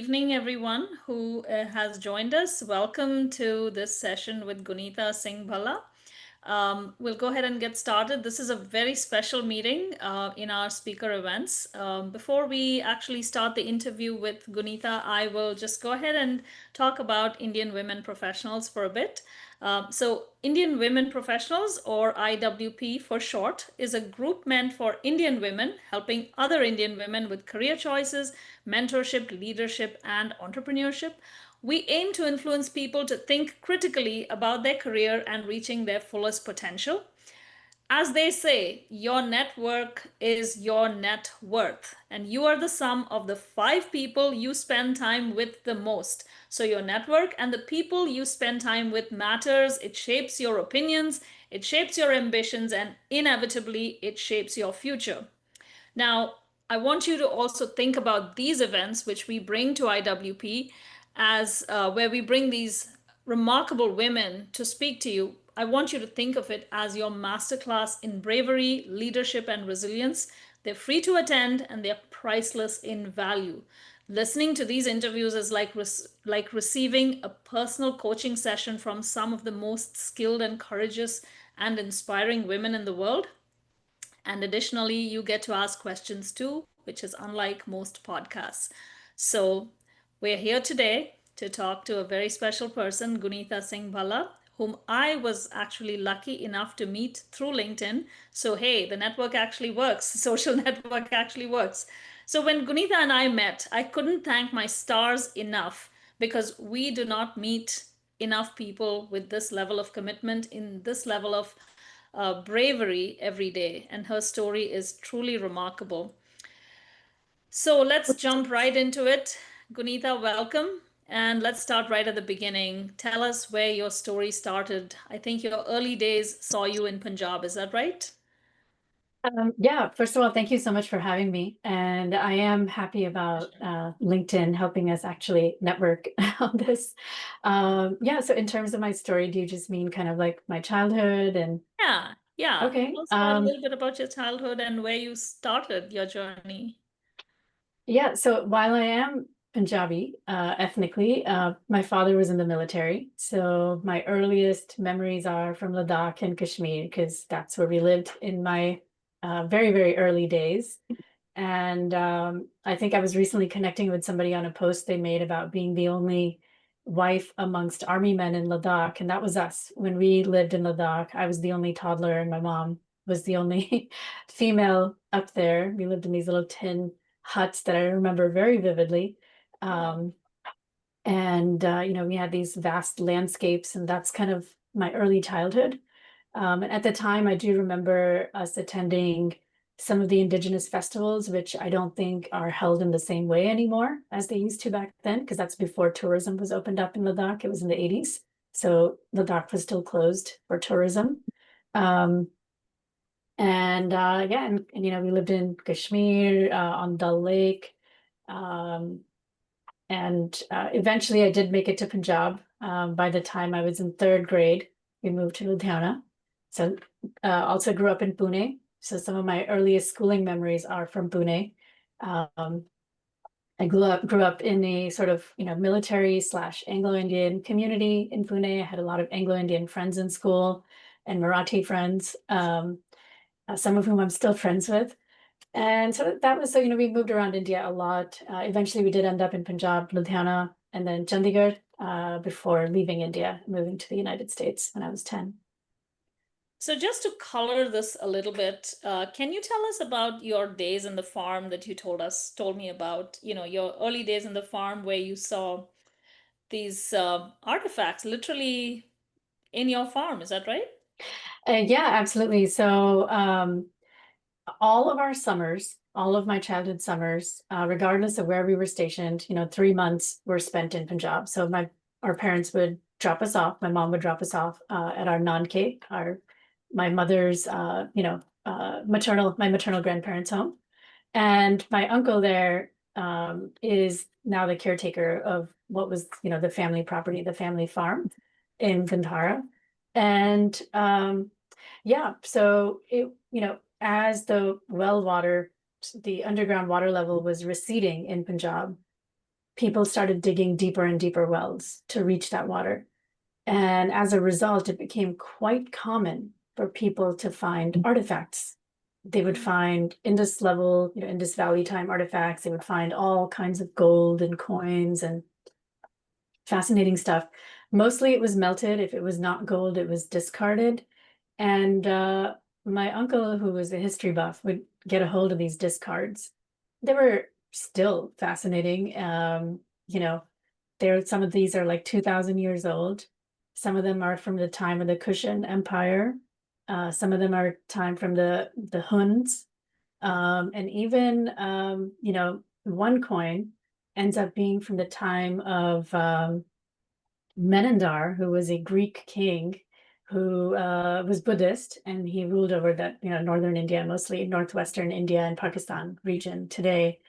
evening, everyone who has joined us. Welcome to this session with Guneeta Singh Bhalla. We'll go ahead and get started. This is a very special meeting in our speaker events. Before we actually start the interview with Guneeta, I will just go ahead and talk about Indian women professionals for a bit. Indian Women Professionals, or IWP for short, is a group meant for Indian women helping other Indian women with career choices, mentorship, leadership, and entrepreneurship. We aim to influence people to think critically about their career and reaching their fullest potential. As they say, your network is your net worth, and you are the sum of the 5 people you spend time with the most. So, your network and the people you spend time with matters. It shapes your opinions, it shapes your ambitions, and inevitably, it shapes your future. Now, I want you to also think about these events which we bring to IWP as where we bring these remarkable women to speak to you. I want you to think of it as your masterclass in bravery, leadership, and resilience. They're free to attend and they're priceless in value. Listening to these interviews is like receiving a personal coaching session from some of the most skilled and courageous and inspiring women in the world. And additionally, you get to ask questions too, which is unlike most podcasts. So, we're here today to talk to a very special person, Guneeta Singh Bhalla, whom I was actually lucky enough to meet through LinkedIn. So, hey, the network actually works, social network actually works. So, when Guneeta and I met, I couldn't thank my stars enough because we do not meet enough people with this level of commitment, in this level of bravery every day, and her story is truly remarkable. So let's jump right into it. Guneeta, welcome. And let's start right at the beginning. Tell us where your story started. I think your early days saw you in Punjab. Is that right? Yeah, first of all, thank you so much for having me. And I am happy about LinkedIn helping us actually network on this. Yeah, so in terms of my story, do you just mean kind of like my childhood and Yeah, yeah. okay. Tell us about a little bit about your childhood and where you started your journey. Yeah, so while I am Punjabi ethnically, my father was in the military. So my earliest memories are from Ladakh and Kashmir because that's where we lived in my very, very early days. And I think I was recently connecting with somebody on a post they made about being the only wife amongst army men in Ladakh. And that was us. When we lived in Ladakh, I was the only toddler, and my mom was the only female up there. We lived in these little tin huts that I remember very vividly. Um, and we had these vast landscapes, and that's kind of my early childhood. And at the time, I do remember us attending some of the indigenous festivals, which I don't think are held in the same way anymore as they used to back then, because that's before tourism was opened up in Ladakh. It was in the 80s. So Ladakh was still closed for tourism. Um, and we lived in Kashmir on Dal Lake. Um, and eventually I did make it to Punjab. By the time I was in third grade, we moved to Ludhiana. So also grew up in Pune. So some of my earliest schooling memories are from Pune. Um, I grew up in a sort of, military slash Anglo-Indian community in Pune. I had a lot of Anglo-Indian friends in school and Marathi friends, some of whom I'm still friends with. And so that was, so, we moved around India a lot. Eventually, we did end up in Punjab, Ludhiana, and then Chandigarh before leaving India, moving to the United States when I was 10. So, just to color this a little bit, can you tell us about your days in the farm that you told me about? You know, your early days in the farm where you saw these artifacts literally in your farm. Is that right? Yeah, absolutely. So all of our summers, all of my childhood summers, regardless of where we were stationed, 3 months were spent in Punjab. So our parents would drop us off. My mom would drop us off at our nanke, my mother's, my maternal grandparents' home. And my uncle there is now the caretaker of what was, the family property, the family farm in Gandhara. And yeah, so as the underground water level was receding in Punjab, people started digging deeper and deeper wells to reach that water. And as a result, it became quite common for people to find artifacts. They would find Indus level, Indus Valley time artifacts. They would find all kinds of gold and coins and fascinating stuff. Mostly it was melted. If it was not gold, it was discarded. And my uncle, who was a history buff, would get a hold of these discards. They were still fascinating. Some of these are like 2,000 years old. Some of them are from the time of the Kushan Empire. Some of them are time from the Huns. And even one coin ends up being from the time of Menandar, who was a Greek king who was Buddhist, and he ruled over that, northern India, mostly northwestern India and Pakistan region today.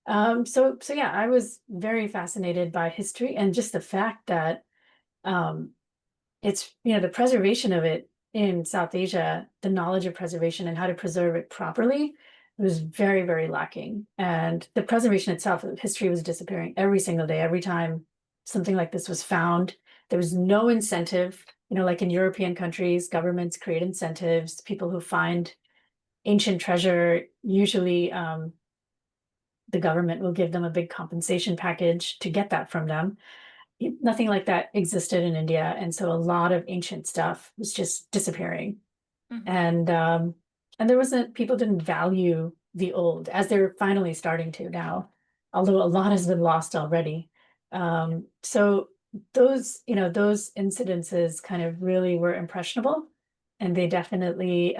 So yeah, I was very fascinated by history and just the fact that um, it's, the preservation of it in South Asia, the knowledge of preservation and how to preserve it properly was very, very lacking. And the preservation itself of history was disappearing every single day. Every time something like this was found, there was no incentive. Like in European countries, governments create incentives. People who find ancient treasure, usually the government will give them a big compensation package to get that from them. Nothing like that existed in India. And so a lot of ancient stuff was just disappearing. Mhm. And there wasn't, people didn't value the old as they're finally starting to now, although a lot has been lost already. So those incidences kind of really were impressionable, and they definitely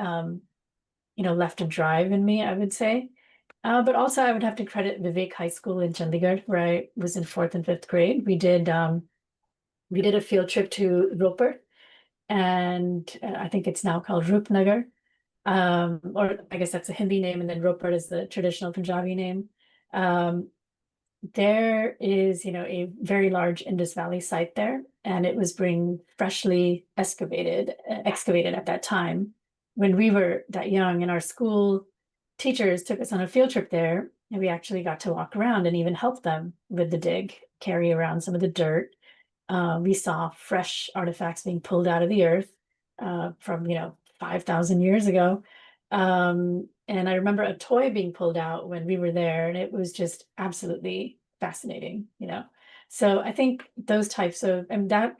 left a drive in me, I would say. But also I would have to credit Vivek High School in Chandigarh, where I was in fourth and fifth grade. We did a field trip to Ropar, and I think it's now called Rupnagar. Or I guess that's a Hindi name, and then Ropar is the traditional Punjabi name. Um, there is, a very large Indus Valley site there, and it was being freshly excavated at that time. When we were that young, and our school teachers took us on a field trip there, and we actually got to walk around and even help them with the dig, carry around some of the dirt. We saw fresh artifacts being pulled out of the earth from 5,000 years ago. And I remember a toy being pulled out when we were there, and it was just absolutely fascinating. So I think those types of, and that,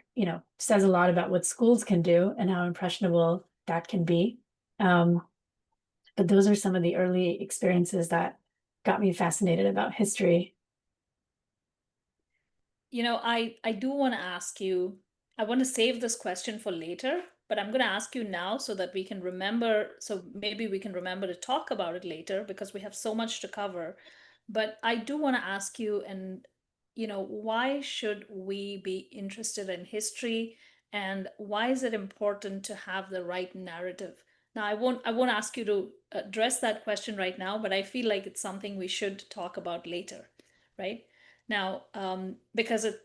says a lot about what schools can do and how impressionable that can be. Um, but those are some of the early experiences that got me fascinated about history. I do want to ask you, I want to save this question for later, but I'm going to ask you now so that we can remember, so maybe we can remember to talk about it later because we have so much to cover. But I do want to ask you, and why should we be interested in history, and why is it important to have the right narrative? Now, I won't ask you to address that question right now, but I feel like it's something we should talk about later, right? Now, because it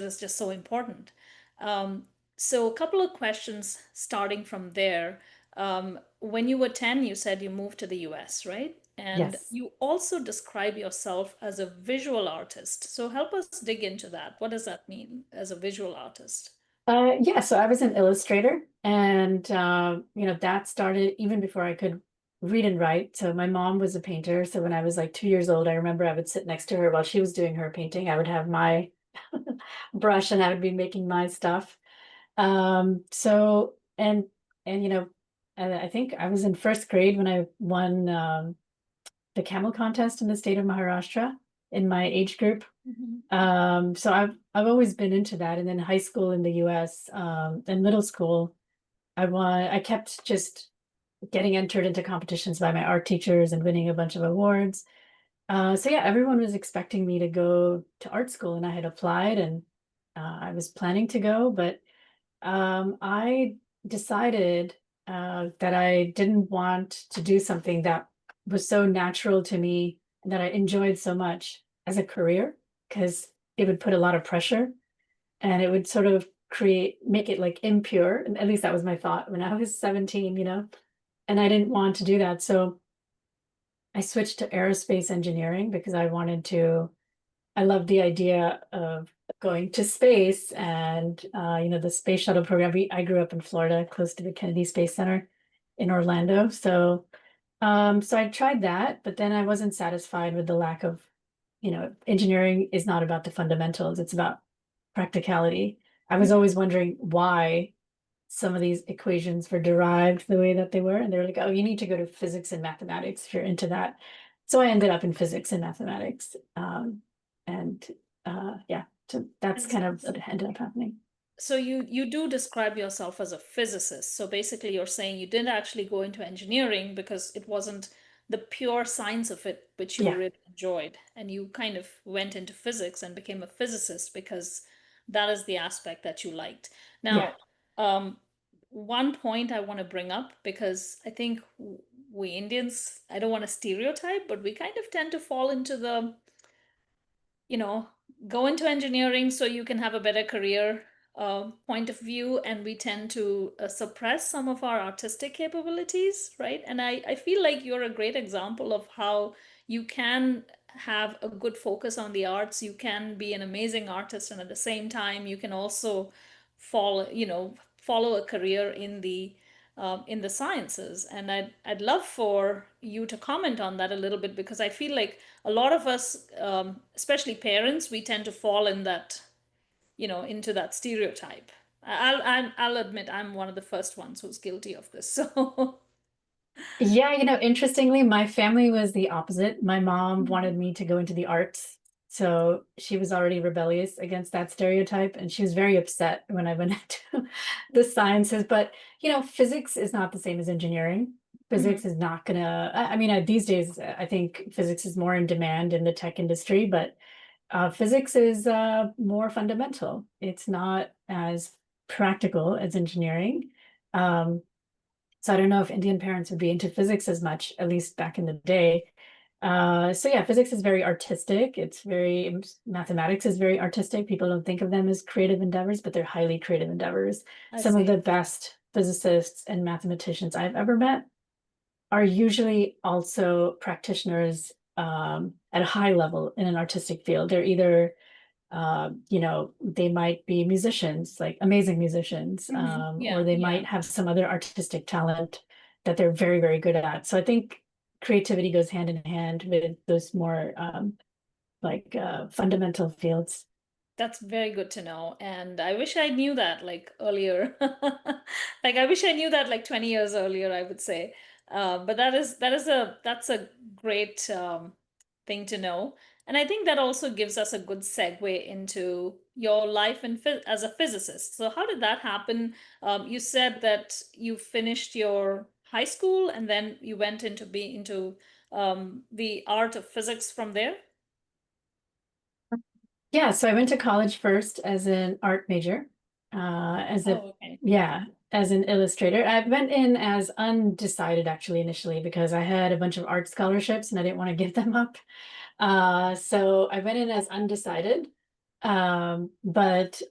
is just so important. Um, so, a couple of questions starting from there. When you were 10, you said you moved to the US, right? And Yes. you also describe yourself as a visual artist. So, help us dig into that. What does that mean as a visual artist? Yeah, so I was an illustrator, and that started even before I could read and write. So my mom was a painter. So when I was like 2 years old, I remember I would sit next to her while she was doing her painting. I would have my brush and I would be making my stuff. So and I think I was in first grade when I won the camel contest in the state of Maharashtra in my age group. Mhm. So I've always been into that. And then high school in the US, and middle school, I kept just getting entered into competitions by my art teachers and winning a bunch of awards. So yeah, everyone was expecting me to go to art school, and I had applied, and I was planning to go, but I decided that I didn't want to do something that was so natural to me and that I enjoyed so much as a career, because it would put a lot of pressure, and it would sort of make it like impure. And at least that was my thought when I was 17, and I didn't want to do that. So I switched to aerospace engineering because I wanted to I love the idea of going to space and the space shuttle program. I grew up in Florida, close to the Kennedy Space Center in Orlando. So I tried that, but then I wasn't satisfied with the lack of, engineering is not about the fundamentals, it's about practicality. I was Mhm. always wondering why some of these equations were derived the way that they were. And they were like, oh, you need to go to physics and mathematics if you're into that. So I ended up in physics and mathematics. And yeah, so that's And kind of what ended up happening. so you do describe yourself as a physicist. So basically you're saying you didn't actually go into engineering because it wasn't the pure science of it which you Yeah, really enjoyed. And you kind of went into physics and became a physicist because that is the aspect that you liked. yeah. Now, one point I want to bring up because I think we Indians, I don't want to stereotype, but we kind of tend to fall into the you know, go into engineering so you can have a better career point of view, and we tend to suppress some of our artistic capabilities, right? And I feel like you're a great example of how you can have a good focus on the arts. You can be an amazing artist, and at the same time, you can also follow a career in the sciences. And I'd love for you to comment on that a little bit because I feel like a lot of us, especially parents, we tend to fall in that, into that stereotype. I'll admit I'm one of the first ones who's guilty of this. So, Yeah, interestingly, my family was the opposite. My mom Mhm. wanted me to go into the arts. So she was already rebellious against that stereotype. And she was very upset when I went into the sciences. But, physics is not the same as engineering. Mhm. Physics is not gonna, I mean, these days, I think physics is more in demand in the tech industry, but physics is more fundamental. It's not as practical as engineering. Um, so I don't know if Indian parents would be into physics as much, at least back in the day. So yeah, physics is very artistic. Mathematics is very artistic. People don't think of them as creative endeavors, but they're highly creative endeavors. I Some of see. the best physicists and mathematicians I've ever met are usually also practitioners at a high level in an artistic field. They're either they might be musicians, like amazing musicians, or Yeah, they yeah. might have some other artistic talent that they're very, very good at. So I think creativity goes hand in hand with those more fundamental fields. That's very good to know. And I wish I knew that like earlier. Like I wish I knew that like 20 years earlier, I would say. But that's a great thing to know. And I think that also gives us a good segue into your life as a physicist. So how did that happen? You said that you finished your high school and then you went into the art of physics from there. Yeah, so I went to college first as an art major, as a Oh, okay. yeah, as an illustrator. I went in as undecided actually initially because I had a bunch of art scholarships and I didn't want to give them up. So I went in as undecided. But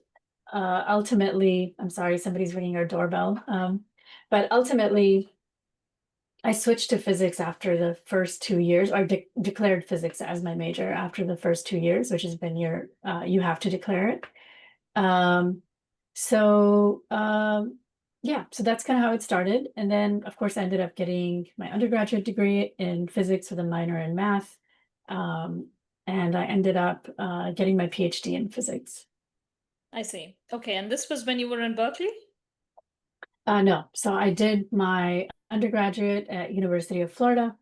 ultimately, I'm sorry, somebody's ringing our doorbell. But ultimately, I switched to physics after the first 2 years. I declared physics as my major after the first 2 years, which has been you have to declare it. Um, so yeah, so that's kind of how it started. And then, of course, I ended up getting my undergraduate degree in physics with a minor in math. Um, and I ended up getting my PhD in physics. I see. Okay, and this was when you were in Berkeley? No, so I did my undergraduate at University of Florida,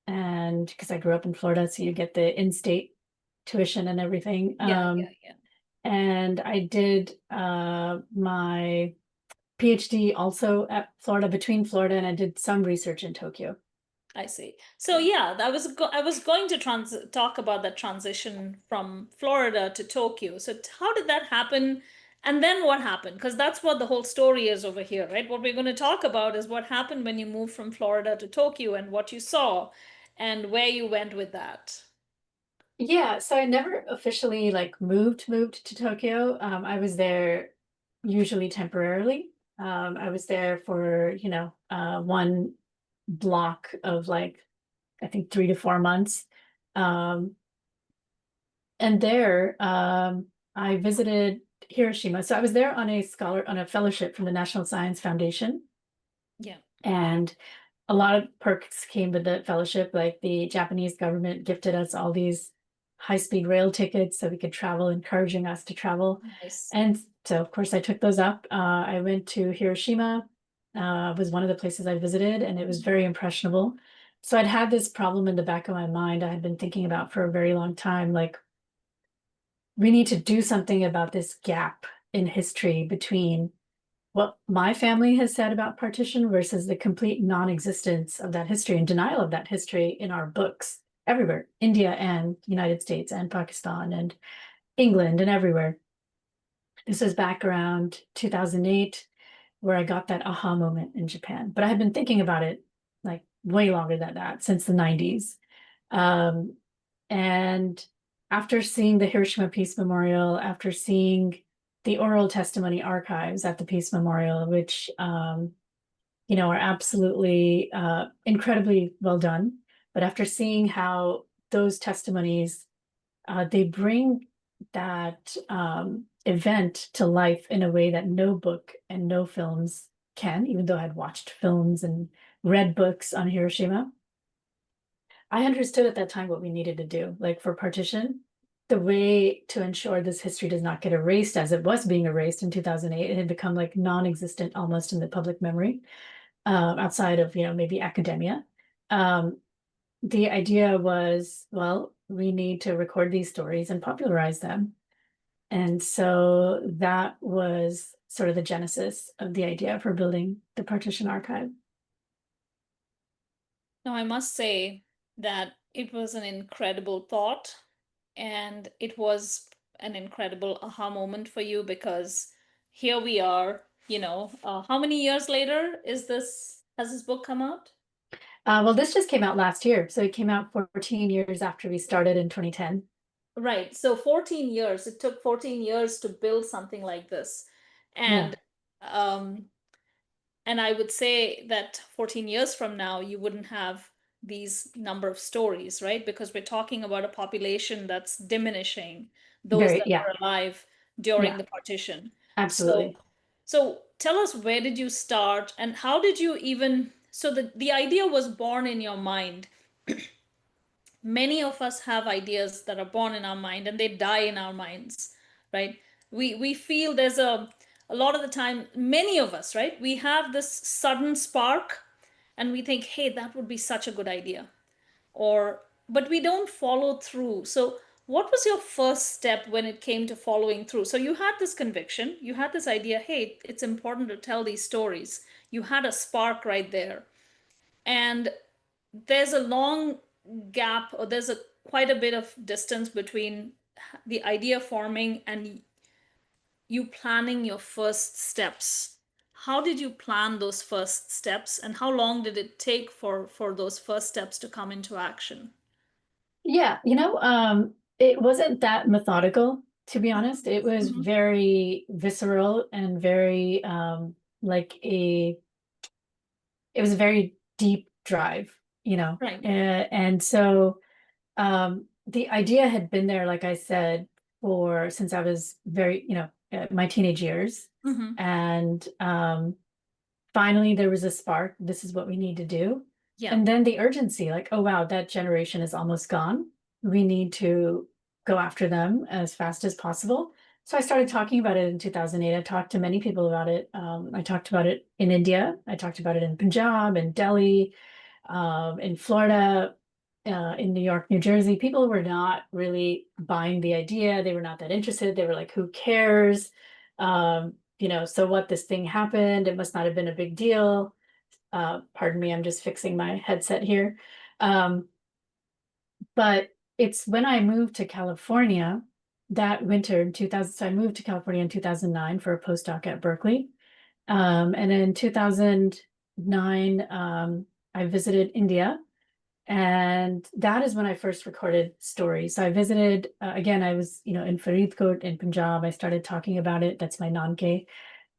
and because I grew up in Florida, so you get the in-state tuition and everything. Yeah, yeah, yeah. And I did my PhD also at Florida, between Florida, and I did some research in Tokyo. I see. So yeah, I was going to talk about that transition from Florida to Tokyo. So how did that happen? And then what happened? Because that's what the whole story is over here, right? What we're going to talk about is what happened when you moved from Florida to Tokyo and what you saw and where you went with that. Yeah, so I never officially like moved to Tokyo. I was there usually temporarily. I was there for, one block of like I think 3 to 4 months. Um, And there, I visited Hiroshima. So I was there on a fellowship from the National Science Foundation, Yeah. and a lot of perks came with the fellowship. Like the Japanese government gifted us all these high-speed rail tickets so we could travel, encouraging us to travel. Nice. And so, of course, I took those up. I went to Hiroshima, was one of the places I visited, and it was very impressionable. So I'd had this problem in the back of my mind I had been thinking about for a very long time, like we need to do something about this gap in history between what my family has said about partition versus the complete non-existence of that history and denial of that history in our books everywhere, India and United States and Pakistan and England and everywhere. This was back around 2008 where I got that aha moment in Japan. But I had been thinking about it like way longer than that, since the 90s. Um, and after seeing the Hiroshima Peace Memorial, after seeing the oral testimony archives at the Peace Memorial, which are absolutely incredibly well done. But after seeing how those testimonies they bring that event to life in a way that no book and no films can, even though I'd watched films and read books on Hiroshima. I understood at that time what we needed to do, like for partition, the way to ensure this history does not get erased as it was being erased in 2008. It had become like non-existent almost in the public memory, outside of, maybe academia. Um, the idea was, well, we need to record these stories and popularize them. And so that was sort of the genesis of the idea for building the partition archive. Now, I must say that it was an incredible thought, and it was an incredible aha moment for you because here we are, how many years later has this book come out? Well, this just came out last year. So it came out 14 years after we started in 2010. Right. So 14 years. It took 14 years to build something like this. Yeah, And um and I would say that 14 years from now you wouldn't have these number of stories, right? Because we're talking about a population that's diminishing, those very, that yeah, were alive during yeah, the partition. So absolutely. so tell us, where did you start and how did you even, so the idea was born in your mind. Many of us have ideas that are born in our mind and they die in our minds, right? We feel there's a lot of the time, many of us, right, we have this sudden spark and we think, hey, that would be such a good idea, or but we don't follow through. So what was your first step when it came to following through? So you had this conviction, you had this idea, hey, it's important to tell these stories. You had a spark right there, and there's a long gap, or there's a quite a bit of distance between the idea forming and you planning your first steps. How did you plan those first steps and how long did it take for those first steps to come into action? Yeah, it wasn't that methodical, to be honest. It was Mhm. very visceral and very like a it was a very deep drive, Right. and so the idea had been there, like I said, for since I was very, my teenage years, Hmm. and finally there was a spark. This is what we need to do, Yeah. and then the urgency, like, oh wow, that generation is almost gone. We need to go after them as fast as possible. So I started talking about it in 2008. I talked to many people about it. I talked about it in India. I talked about it in Punjab and Delhi, in Florida, in New York, New Jersey. People were not really buying the idea. They were not that interested. They were like, who cares? So what, this thing happened. It must not have been a big deal. Pardon me, I'm just fixing my headset here. Um, but it's when I moved to California that winter in 2000. So I moved to California in 2009 for a postdoc at Berkeley. And in 2009, I visited India, and that is when I first recorded stories. So I visited, again, I was, in Faridkot in Punjab. I started talking about it. That's my nanke,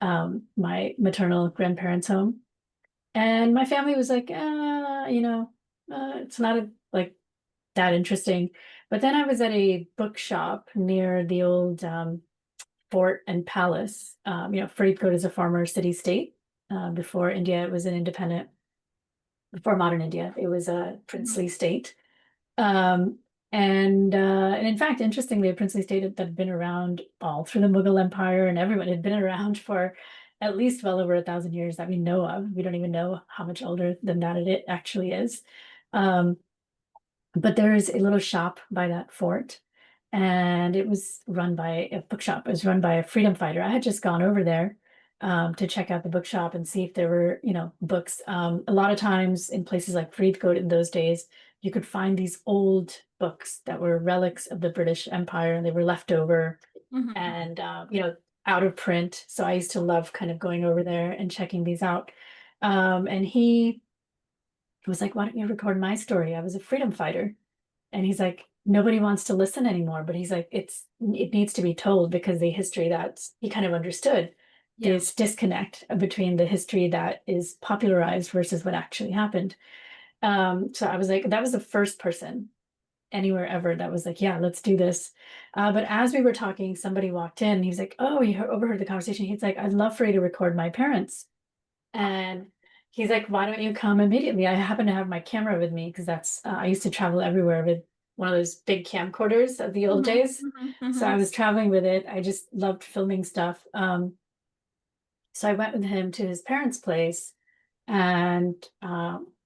my maternal grandparents' home. And my family was like, it's not like that interesting. But then I was at a bookshop near the old fort and palace. Faridkot is a former city-state. Before India, it was an independent, before modern India, it was a Mhm. princely state. Um, and in fact, interestingly, a princely state that had been around all through the Mughal Empire, and everyone had been around for at least well over 1,000 years that we know of. We don't even know how much older than that it actually is. Um, but there's a little shop by that fort, and it was run by a bookshop. It was run by a freedom fighter. I had just gone over there to check out the bookshop and see if there were, books. A lot of times in places like Faridkot in those days, you could find these old books that were relics of the British Empire, and they were left over Mhm. and out of print. So I used to love kind of going over there and checking these out. And he was like, "Why don't you record my story? I was a freedom fighter." And he's like, nobody wants to listen anymore. But he's like, it needs to be told, because the history that he kind of understood, Yeah. this disconnect between the history that is popularized versus what actually happened. So I was like, that was the first person anywhere ever that was like, yeah, let's do this. But as we were talking, somebody walked in and he was like, oh, you overheard the conversation. He's like, I'd love for you to record my parents. And he's like, why don't you come immediately? I happen to have my camera with me because I used to travel everywhere with one of those big camcorders of the old Mhm. days. Mhm. So I Mhm. was traveling with it. I just loved filming stuff. So I went with him to his parents' place and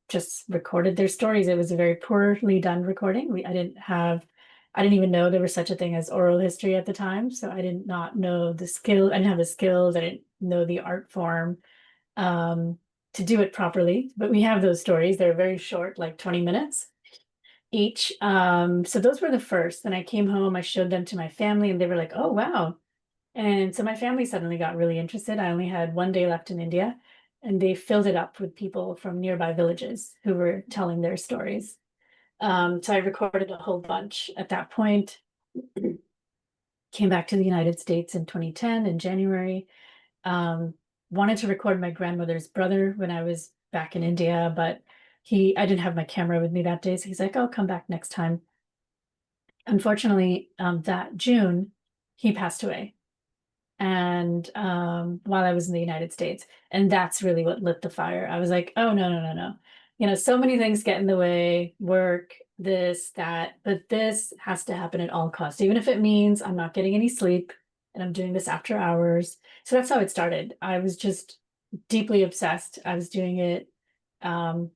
just recorded their stories. It was a very poorly done recording. I didn't even know there was such a thing as oral history at the time. So I did not know the skill. I didn't have the skills. I didn't know the art form um, to do it properly. But we have those stories. They're very short, like 20 minutes each. So those were the first. Then I came home, I showed them to my family, and they were like, oh, wow. And so my family suddenly got really interested. I only had one day left in India, and they filled it up with people from nearby villages who were telling their stories. So I recorded a whole bunch at that point, came back to the United States in 2010 in January. um, Wanted to record my grandmother's brother when I was back in India, but I didn't have my camera with me that day. So he's like, I'll come back next time. Unfortunately, that June, he passed away. And while I was in the United States. And that's really what lit the fire. I was like, oh, no, no, no, no. So many things get in the way, work, this, that, but this has to happen at all costs, even if it means I'm not getting any sleep and I'm doing this after hours. So that's how it started. I was just deeply obsessed. I was doing it um,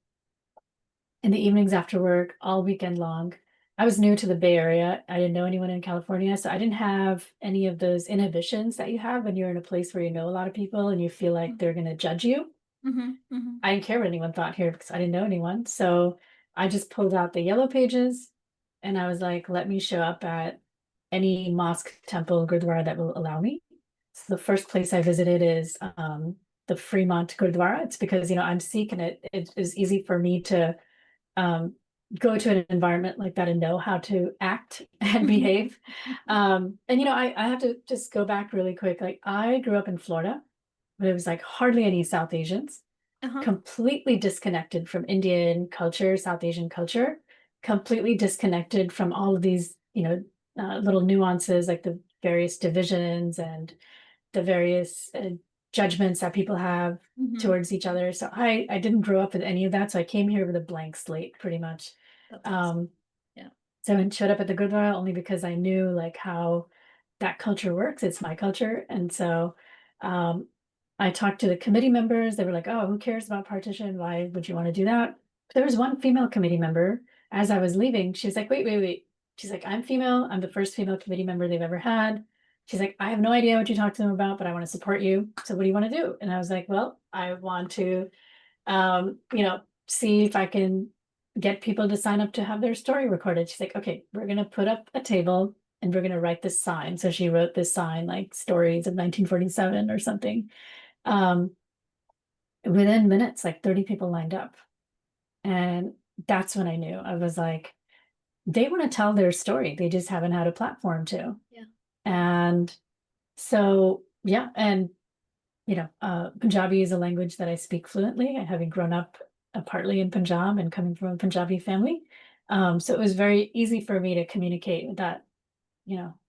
in the evenings after work, all weekend long. I was new to the Bay Area. I didn't know anyone in California, so I didn't have any of those inhibitions that you have when you're in a place where you know a lot of people and you feel like they're going to judge you. Mhm. Mhm. I didn't care what anyone thought here because I didn't know anyone. So I just pulled out the yellow pages and I was like, let me show up at any mosque, temple, gurdwara that will allow me. So the first place I visited is the Fremont Gurdwara. It's because, I'm Sikh, and it is easy for me to um, go to an environment like that and know how to act and Mhm. behave. And I have to just go back really quick. Like, I grew up in Florida, but there was like hardly any South Asians, Uh-huh. completely disconnected from Indian culture, South Asian culture, completely disconnected from all of these, little nuances, like the various divisions and the various judgments that people have Mhm. towards each other. So I didn't grow up with any of that. So I came here with a blank slate, pretty much. That's awesome. Um, Yeah. so I showed up at the Gurdwara only because I knew like how that culture works. It's my culture. And so um, I talked to the committee members. They were like, oh, who cares about partition? Why would you want to do that? There was one female committee member. As I was leaving, she was like, wait, wait, wait. She's like, I'm female. I'm the first female committee member they've ever had. She's like, I have no idea what you talked to them about, but I want to support you. So what do you want to do? And I was like, well, I want to see if I can get people to sign up to have their story recorded. She's like, okay, we're going to put up a table and we're going to write this sign. So she wrote this sign, like stories of 1947 or something. Um, Within minutes, like 30 people lined up. And that's when I knew. I was like, they want to tell their story. They just haven't had a platform to. Yeah. And so, yeah. And Punjabi is a language that I speak fluently, having grown up partly in Punjab and coming from a Punjabi family. So it was very easy for me to communicate with that,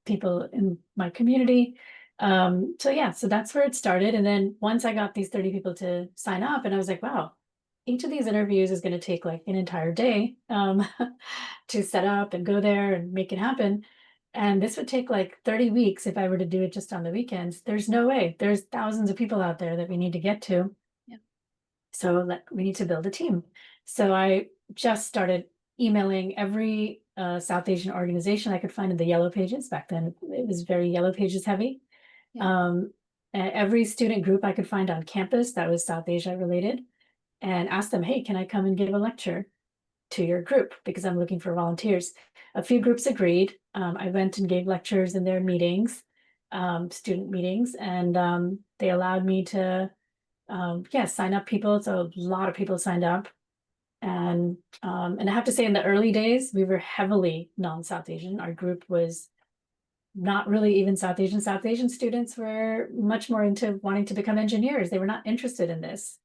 people in my community. So yeah, so that's where it started. And then once I got these 30 people to sign up, and I was like, wow, each of these interviews is going to take like an entire day to set up and go there and make it happen. And this would take like 30 weeks if I were to do it just on the weekends. There's no way. There's thousands of people out there that we need to get to. Yeah. So we need to build a team. So I just started emailing every South Asian organization I could find in the Yellow Pages. Back then, it was very Yellow Pages heavy. Yeah. Every student group I could find on campus that was South Asia related, and asked them, hey, can I come and give a lecture to your group? Because I'm looking for volunteers. A few groups agreed. I went and gave lectures in their meetings, student meetings, and they allowed me to yeah, sign up people. So a lot of people signed up. And I have to say, in the early days, we were heavily non-South Asian. Our group was not really even South Asian. South Asian students were much more into wanting to become engineers. They were not interested in this.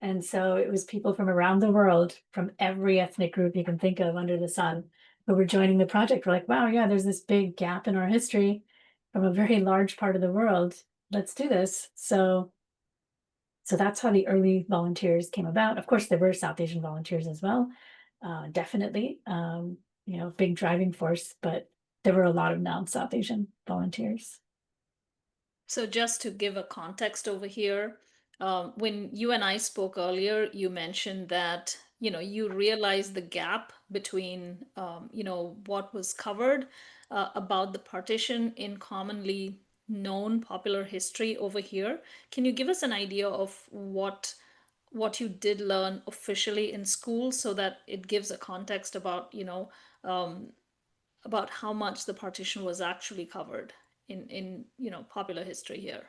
And so it was people from around the world, from every ethnic group you can think of under the sun, who were joining the project. We're like, wow, yeah, there's this big gap in our history from a very large part of the world. Let's do this. So that's how the early volunteers came about. Of course, there were South Asian volunteers as well, definitely, big driving force, but there were a lot of non-South Asian volunteers. So, just to give a context over here, when you and I spoke earlier, you mentioned that you realized the gap between what was covered about the partition in commonly known popular history over here. Can you give us an idea of what you did learn officially in school so that it gives a context about about how much the partition was actually covered in popular history here?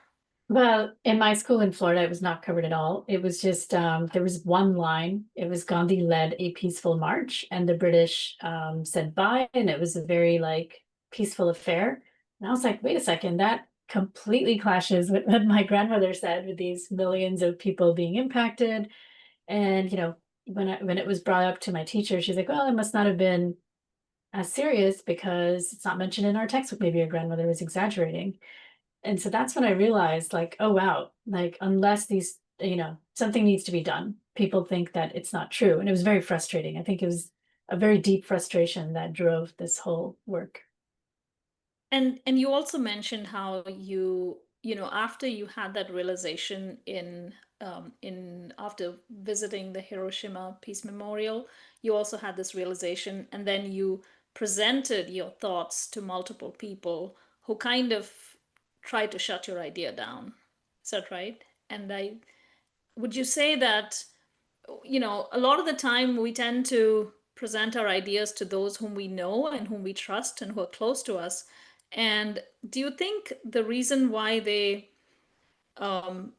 Well, in my school in Florida, it was not covered at all. It was just there was one line. It was Gandhi led a peaceful march, and the British said bye, and it was a very like peaceful affair. And I was like, wait a second, that completely clashes with what my grandmother said, with these millions of people being impacted. And when it was brought up to my teacher, she's like, well, it must not have been as serious because it's not mentioned in our textbook. Maybe your grandmother was exaggerating. And so that's when I realized, like, oh wow, like unless these, something needs to be done, people think that it's not true. And it was very frustrating. I think it was a very deep frustration that drove this whole work. And you also mentioned how after you had that realization in after visiting the Hiroshima Peace Memorial, you also had this realization, and then you presented your thoughts to multiple people who kind of tried to shut your idea down. Is that right? And I would you say that a lot of the time we tend to present our ideas to those whom we know and whom we trust and who are close to us. And do you think the reason why they um,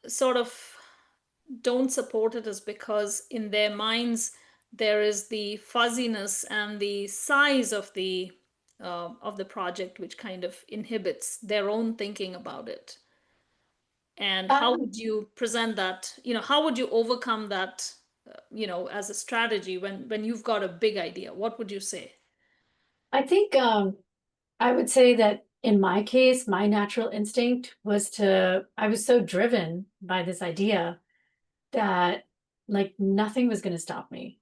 sort of don't support it is because in their minds there is the fuzziness and the size of the project which kind of inhibits their own thinking about it? And how Um, would you present that? How would you overcome that, as a strategy when you've got a big idea? What would you say? I think I would say that in my case, my natural instinct was I was so driven by this idea that like nothing was going to stop me.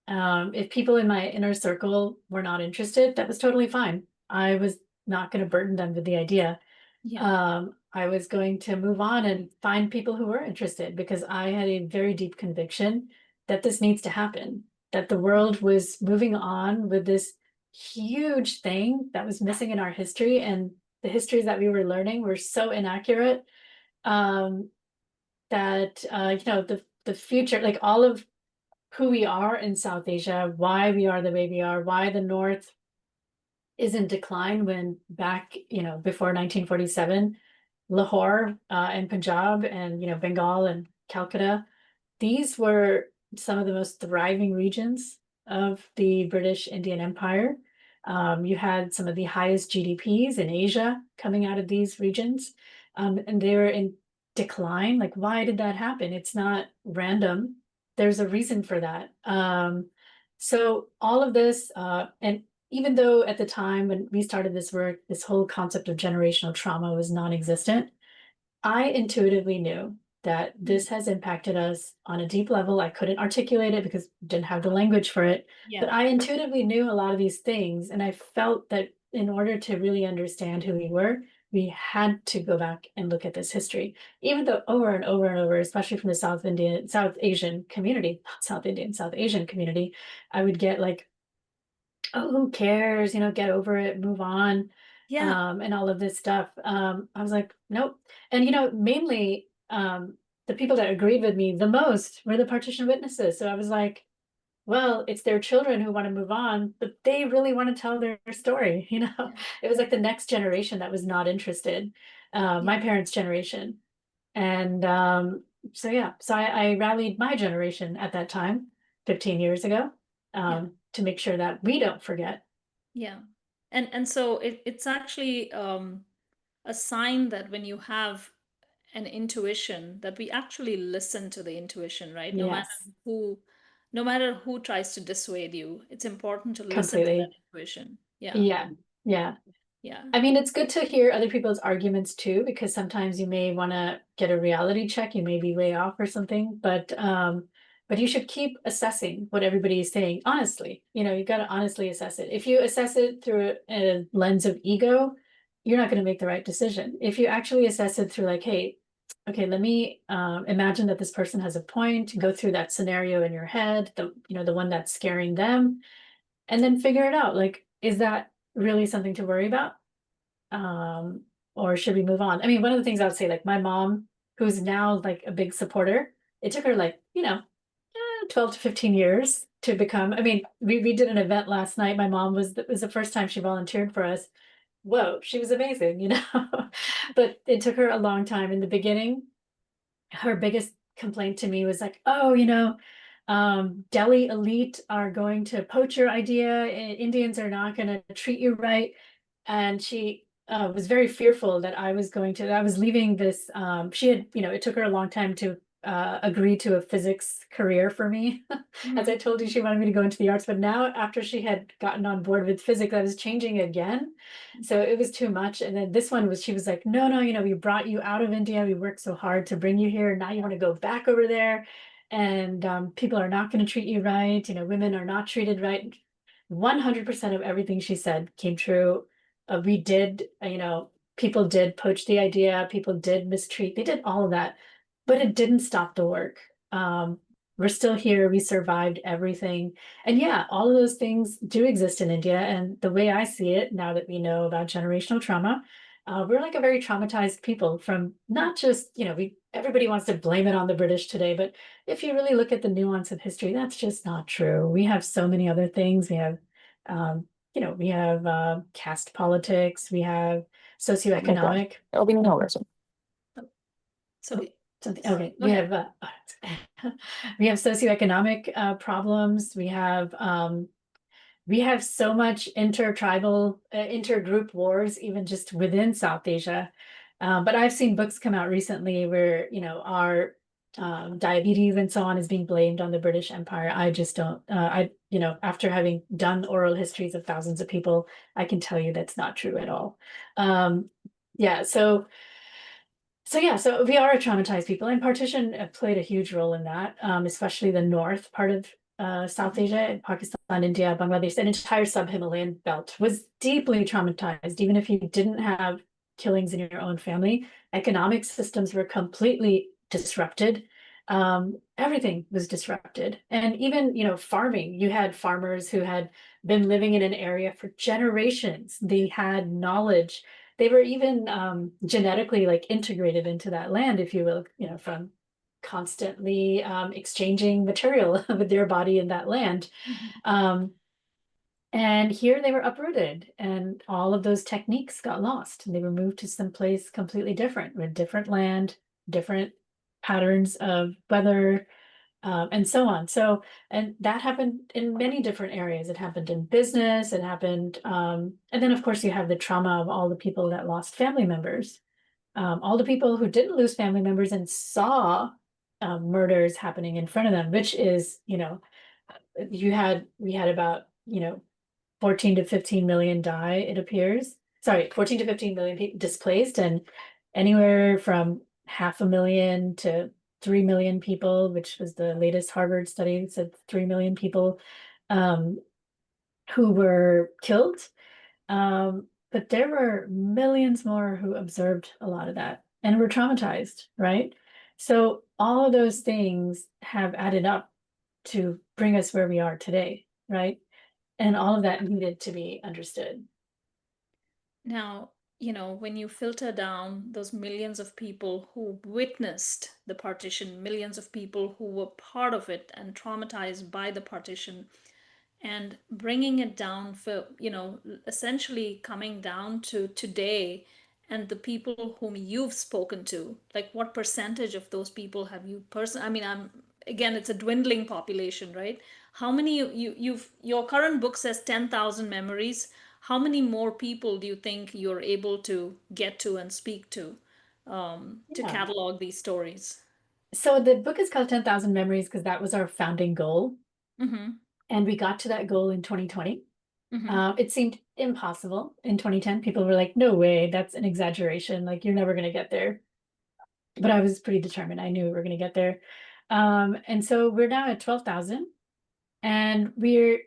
If people in my inner circle were not interested, that was totally fine. I was not going to burden them with the idea. Yeah. I was going to move on and find people who were interested because I had a very deep conviction that this needs to happen, that the world was moving on with this huge thing that was missing in our history, and the histories that we were learning were so inaccurate um, that the future, like all of who we are in South Asia, why we are the way we are, why the North is in decline when back, before 1947, Lahore and Punjab and, Bengal and Calcutta, these were some of the most thriving regions of the British Indian Empire. You had some of the highest GDPs in Asia coming out of these regions, and they were in decline. Like, why did that happen? It's not random. There's a reason for that. So all of this, and even though at the time when we started this work, this whole concept of generational trauma was non-existent, I intuitively knew that this has impacted us on a deep level. I couldn't articulate it because I didn't have the language for it, but Yeah. I intuitively knew a lot of these things. And I felt that in order to really understand who we had to go back and look at this history, even though over and over and over, especially from the South Asian community, not South Indian, South Asian community, I would get like, oh, who cares? Get over it, move on, Yeah. and all of this stuff. I was like, nope. And mainly the people that agreed with me the most were the partition witnesses. So I was like, well, it's their children who want to move on, but they really want to tell their story. Yeah. It was like the next generation that was not interested, my Yeah. parents' generation. And so yeah, so I rallied my generation at that time, 15 years ago, Yeah. to make sure that we don't forget. Yeah. And so it's actually a sign that when you have an intuition, that we actually listen to the intuition, right? Yes, No matter who tries to dissuade you, it's important to listen to that completely. intuition. Yeah. Yeah, yeah. Yeah. I mean, it's good to hear other people's arguments too, because sometimes you may want to get a reality check. You may be way off or something, but you should keep assessing what everybody is saying honestly. You got to honestly assess it. If you assess it through a lens of ego, you're not going to make the right decision. If you actually assess it through like, hey, okay, let me imagine that this person has a point, go through that scenario in your head, the one that's scaring them, and then figure it out. Like, is that really something to worry about? Um, or should we move on? I mean, one of the things I would say, like my mom, who's now like a big supporter, it took her like, 12 to 15 years to become. I mean, we did an event last night. My mom was, it was the first time she volunteered for us. Whoa, she was amazing. But it took her a long time in the beginning. Her biggest complaint to me was like, oh, Delhi elite are going to poach your idea. Indians are not going to treat you right. And she was very fearful that I was leaving this. She had, it took her a long time to agree to a physics career for me. As I Mhm. told you, she wanted me to go into the arts, but now after she had gotten on board with physics, I was changing again. So it was too much. And then this one was, she was like, no, no, we brought you out of India. We worked so hard to bring you here. Now you want to go back over there. And people are not going to treat you right. Women are not treated right. 100% of everything she said came true. We did, people did poach the idea. People did mistreat. They did all of that, but it didn't stop the work. We're still here. We survived everything. And yeah, all of those things do exist in India. And the way I see it, now that we know about generational trauma, we're like a very traumatized people from not just, everybody wants to blame it on the British today, but if you really look at the nuance of history, that's just not true. We have so many other things. Um, we have caste politics, we have socioeconomic. So Oh, something. sorry, Okay, go ahead. we have socioeconomic problems. We have so much intertribal, intergroup wars, even just within South Asia. But I've seen books come out recently where, our diabetes and so on is being blamed on the British Empire. I just don't, after having done oral histories of thousands of people, I can tell you that's not true at all. Um, yeah, so we are a traumatized people, and partition played a huge role in that, especially the north part of South Mhm. Asia, Pakistan, India, Bangladesh, an entire sub-Himalayan belt was deeply traumatized. Even if you didn't have killings in your own family, economic systems were completely disrupted. Everything was disrupted. And even, farming, you had farmers who had been living in an area for generations. They had knowledge. They were even genetically like integrated into that land, if you will, from constantly exchanging material with their body in that land. Mhm. Um, and here they were uprooted, and all of those techniques got lost, and they were moved to some place completely different, with different land, different patterns of weather, and so on. So, and that happened in many different areas. It happened in business, it happened, and then of course you have the trauma of all the people that lost family members, all the people who didn't lose family members and saw murders happening in front of them, which is, we had about, 14 to 15 million die, it appears. Sorry, 14 to 15 million people displaced, and anywhere from 500,000 to 3 million people, which was the latest Harvard study, said 3 million people um, who were killed. But there were millions more who observed a lot of that and were traumatized, right? So all of those things have added up to bring us where we are today, right? And all of that needed to be understood. Now, when you filter down those millions of people who witnessed the partition, millions of people who were part of it and traumatized by the partition, and bringing it down for, essentially coming down to today and the people whom you've spoken to, like what percentage of those people have you I mean, again, it's a dwindling population, right? How many your current book says 10,000 memories. How many more people do you think you're able to get to and speak to Yeah. catalog these stories? So the book is called 10,000 Memories because that was our founding goal. Mm-hmm. And we got to that goal in 2020. Mm-hmm. It seemed impossible in 2010. People were like, no way, that's an exaggeration. Like, you're never going to get there. But I was pretty determined. I knew we were going to get there. And so we're now at 12,000. And we're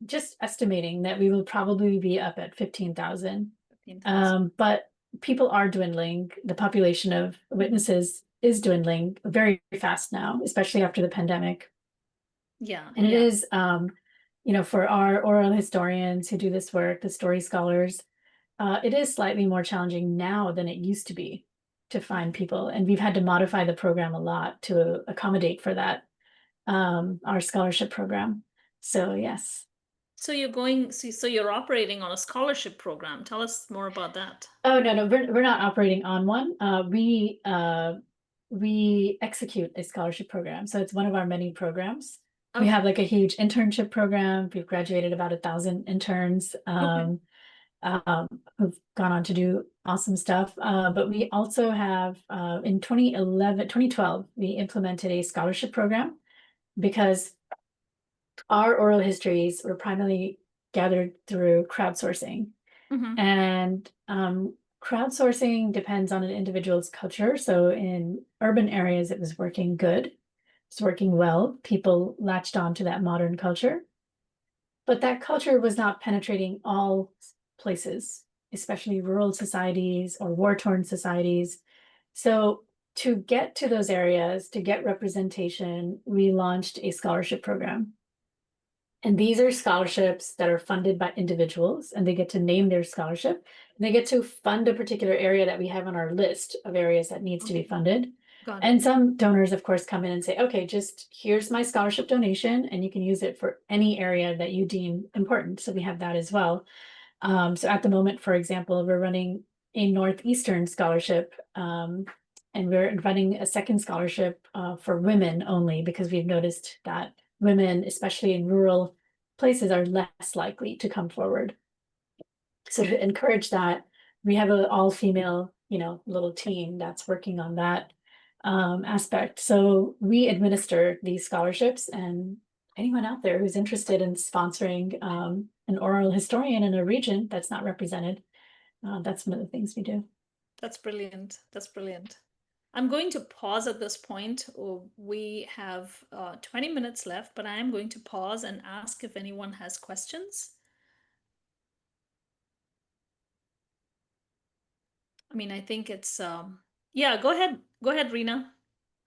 just estimating that we will probably be up at 15,000. 15,000. But people are dwindling. The population of witnesses is dwindling very fast now, especially after the pandemic. Yeah, And it yeah. is, for our oral historians who do this work, the story scholars, it is slightly more challenging now than it used to be to find people. And we've had to modify the program a lot to accommodate for that, our scholarship program. So, yes. So you're operating on a scholarship program. Tell us more about that. Oh, no, no, we're not operating on one. We execute a scholarship program. So it's one of our many programs. We have Okay. like a huge internship program. We've graduated about 1,000 interns Okay. who've gone on to do awesome stuff. But we also have in 2012, we implemented a scholarship program because our oral histories were primarily gathered through crowdsourcing. Mm-hmm. And crowdsourcing depends on an individual's culture. So in urban areas, it was working good. It's working well. People latched on to that modern culture. But that culture was not penetrating all places, especially rural societies or war-torn societies. So to get to those areas, to get representation, we launched a scholarship program. And these are scholarships that are funded by individuals, and they get to name their scholarship. And they get to fund a particular area that we have on our list of areas that needs to be Okay. funded. Got it. And some donors, of course, come in and say, okay, just here's my scholarship donation, and you can use it for any area that you deem important. So we have that as well. So at the moment, for example, we're running a Northeastern scholarship, and we're running a second scholarship for women only because we've noticed that women, especially in rural places, are less likely to come forward. So to encourage that, we have an all-female, little team that's working on that aspect. So we administer these scholarships, and anyone out there who's interested in sponsoring an oral historian in a region that's not represented, that's one of the things we do. That's brilliant. That's brilliant. I'm going to pause at this point. Oh, we have 20 minutes left, but I am going to pause and ask if anyone has questions. I mean, I think it's, yeah, go ahead. Go ahead, Rena.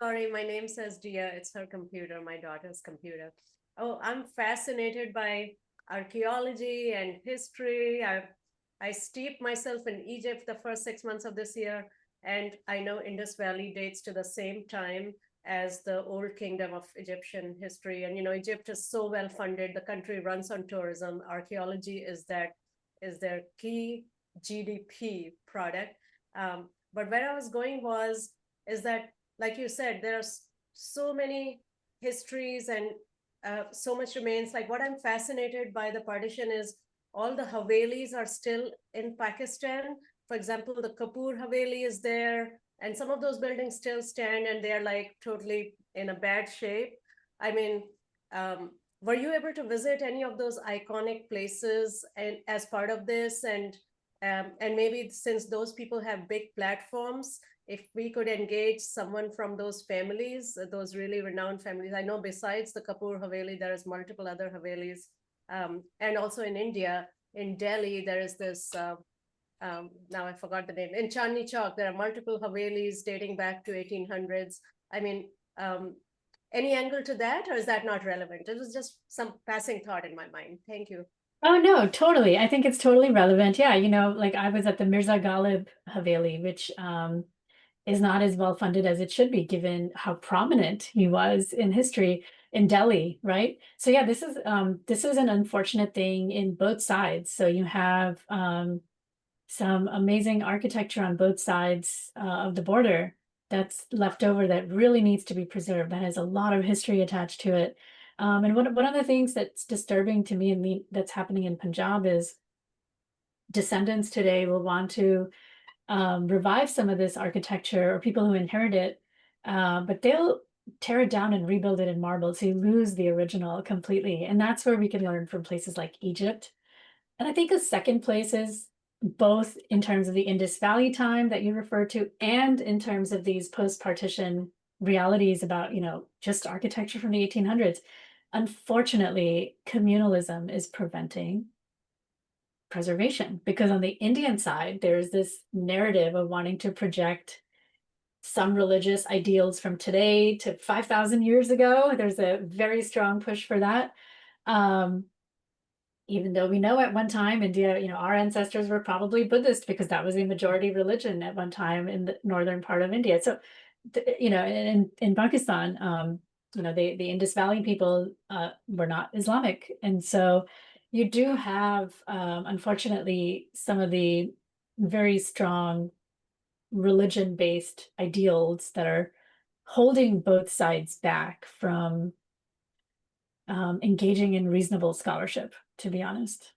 Sorry, my name says Dia. It's her computer, my daughter's computer. Oh, I'm fascinated by archaeology and history. I steeped myself in Egypt the first 6 months of this year, and I know Indus Valley dates to the same time as the old kingdom of Egyptian history. And Egypt is so well funded. The country runs on tourism. Archaeology is their key GDP product. But where I was going is that, like you said, there are so many histories and so much remains. Like, what I'm fascinated by the partition is all the Havelis are still in Pakistan. For example, the Kapoor Haveli is there, and some of those buildings still stand, and they're like totally in a bad shape. I mean, were you able to visit any of those iconic places and as part of this? And maybe since those people have big platforms, if we could engage someone from those families, those really renowned families. I know besides the Kapoor Haveli, there is multiple other Havelis. And also in India, in Delhi, there is this, now I forgot the name, in Chandni Chowk, there are multiple Havelis dating back to 1800s. I mean, any angle to that, or is that not relevant? It was just some passing thought in my mind. Thank you. Oh no, totally. I think it's totally relevant. Yeah, like I was at the Mirza Ghalib Haveli, which is not as well funded as it should be, given how prominent he was in history in Delhi, right? So yeah, this is an unfortunate thing in both sides. So you have some amazing architecture on both sides of the border that's left over that really needs to be preserved. That has a lot of history attached to it. And one of the things that's disturbing to me and that's happening in Punjab is descendants today will want to revive some of this architecture, or people who inherit it, but they'll tear it down and rebuild it in marble. So you lose the original completely. And that's where we can learn from places like Egypt. And I think a second place is both in terms of the Indus Valley time that you refer to, and in terms of these post-partition realities about, just architecture from the 1800s. Unfortunately, communalism is preventing preservation, because on the Indian side, there's this narrative of wanting to project some religious ideals from today to 5,000 years ago. There's a very strong push for that. Even though we know at one time India, our ancestors were probably Buddhist, because that was a majority religion at one time in the northern part of India. So, in Pakistan, the Indus Valley people were not Islamic. And so you do have, unfortunately, some of the very strong religion-based ideals that are holding both sides back from engaging in reasonable scholarship, to be honest.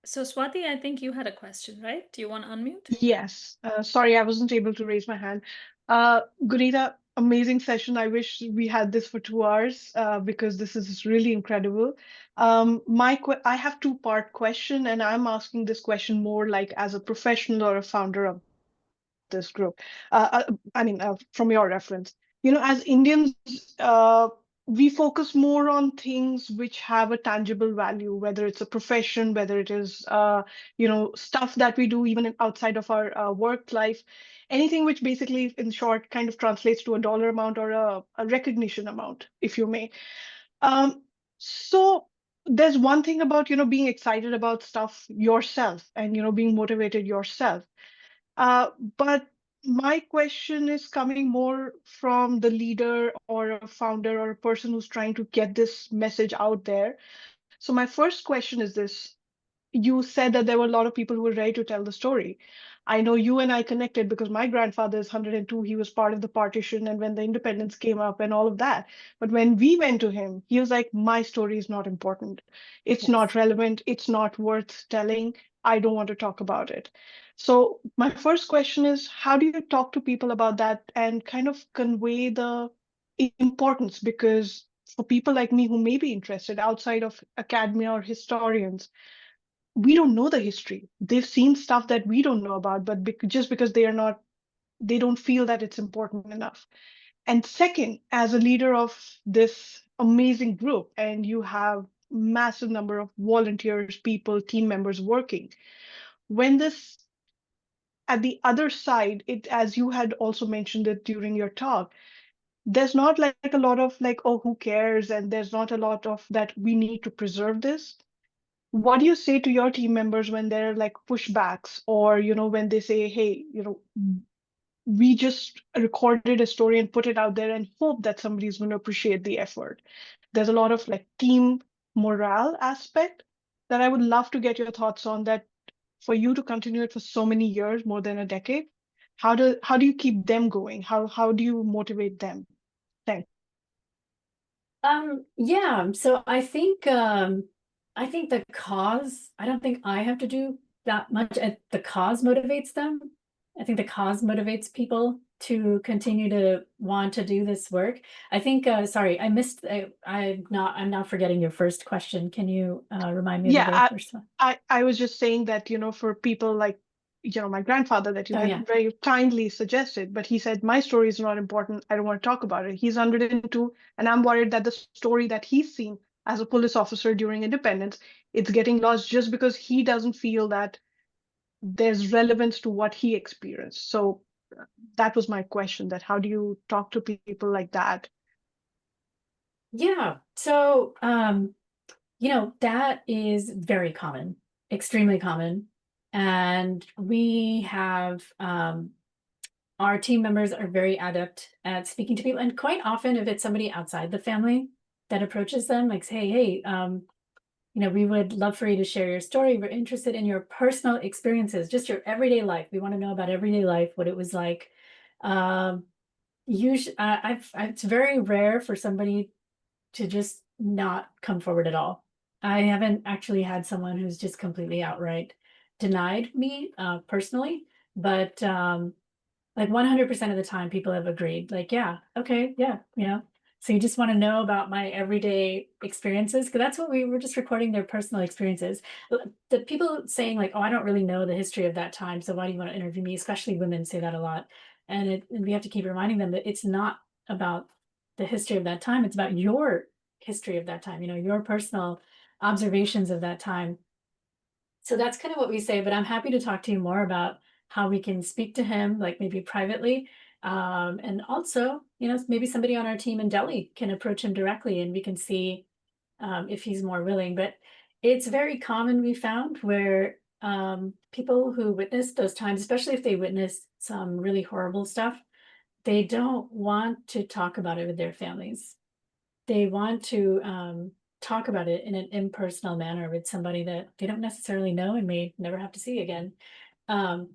So Swati, I think you had a question, right? Do you want to unmute? Yes. Sorry, I wasn't able to raise my hand. Guneeta, amazing session. I wish we had this for 2 hours because this is really incredible. I have two-part question, and I'm asking this question more like as a professional or a founder of this group. From your reference, as Indians, we focus more on things which have a tangible value, whether it's a profession, whether it is stuff that we do even outside of our work life, anything which basically in short kind of translates to a dollar amount or a recognition amount, if you may. So there's one thing about being excited about stuff yourself and being motivated yourself, but my question is coming more from the leader or a founder or a person who's trying to get this message out there. So my first question is this. You said that there were a lot of people who were ready to tell the story. I know you and I connected because my grandfather is 102. He was part of the partition and when the independence came up and all of that. But when we went to him, he was like, my story is not important. It's not relevant. It's not worth telling. I don't want to talk about it. So my first question is, how do you talk to people about that and kind of convey the importance? Because for people like me who may be interested outside of academia or historians, we don't know the history. They've seen stuff that we don't know about, but just because they don't feel that it's important enough. And second, as a leader of this amazing group, and you have massive number of volunteers, people, team members working, when this at the other side, it, as you had also mentioned it during your talk, there's not like a lot of like, oh, who cares? And there's not a lot of that we need to preserve this. What do you say to your team members when there are like pushbacks, or when they say, hey, we just recorded a story and put it out there and hope that somebody's going to appreciate the effort? There's a lot of like team morale aspect that I would love to get your thoughts on, that for you to continue it for so many years, more than a decade, how do you keep them going? How do you motivate them? Thanks. Yeah, so I think the cause, I don't think I have to do that much. The cause motivates them. I think the cause motivates people to continue to want to do this work. I think, sorry, I missed, I'm not forgetting your first question. Can you remind me of the very Yeah, first one? I was just saying that, for people like, my grandfather that you Oh, had yeah. very kindly suggested, but he said, my story is not important. I don't want to talk about it. He's 102, and I'm worried that the story that he's seen as a police officer during independence, it's getting lost just because he doesn't feel that there's relevance to what he experienced. So that was my question, that how do you talk to people like that? Yeah. So, that is very common, extremely common. And we have, our team members are very adept at speaking to people. And quite often, if it's somebody outside the family that approaches them, like, say, hey, we would love for you to share your story. We're interested in your personal experiences, just your everyday life. We want to know about everyday life, what it was like. It's very rare for somebody to just not come forward at all. I haven't actually had someone who's just completely outright denied me personally, but like 100% of the time people have agreed, like, yeah, okay, yeah, so you just want to know about my everyday experiences, because that's what we were just recording, their personal experiences. The people saying like, oh, I don't really know the history of that time, so why do you want to interview me? Especially women say that a lot. And we have to keep reminding them that it's not about the history of that time, it's about your history of that time, your personal observations of that time. So that's kind of what we say, but I'm happy to talk to you more about how we can speak to him, like maybe privately. And also, maybe somebody on our team in Delhi can approach him directly and we can see if he's more willing. But it's very common, we found, where people who witness those times, especially if they witness some really horrible stuff, they don't want to talk about it with their families. They want to talk about it in an impersonal manner with somebody that they don't necessarily know and may never have to see again. And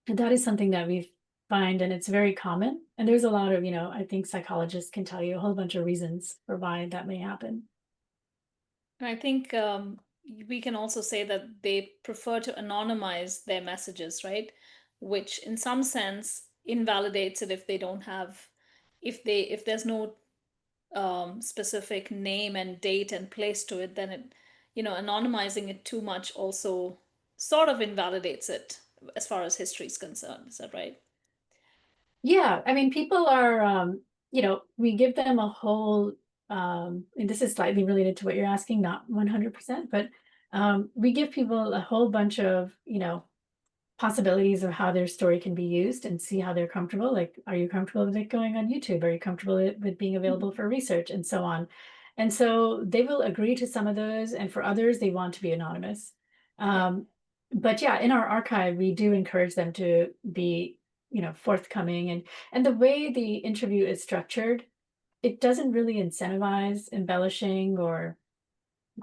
that is something that we find, and it's very common. And there's a lot of, I think psychologists can tell you a whole bunch of reasons for why that may happen. I think we can also say that they prefer to anonymize their messages, right? Which in some sense invalidates it if they don't have, if there's no specific name and date and place to it, then it, anonymizing it too much also sort of invalidates it as far as history is concerned. Is that right? Yeah, I mean, people are, we give them a whole, and this is slightly related to what you're asking, not 100%, but we give people a whole bunch of, possibilities of how their story can be used and see how they're comfortable. Like, are you comfortable with it going on YouTube? Are you comfortable with being available for research and so on? And so they will agree to some of those, and for others, they want to be anonymous. But yeah, in our archive, we do encourage them to be, forthcoming. And the way the interview is structured, it doesn't really incentivize embellishing or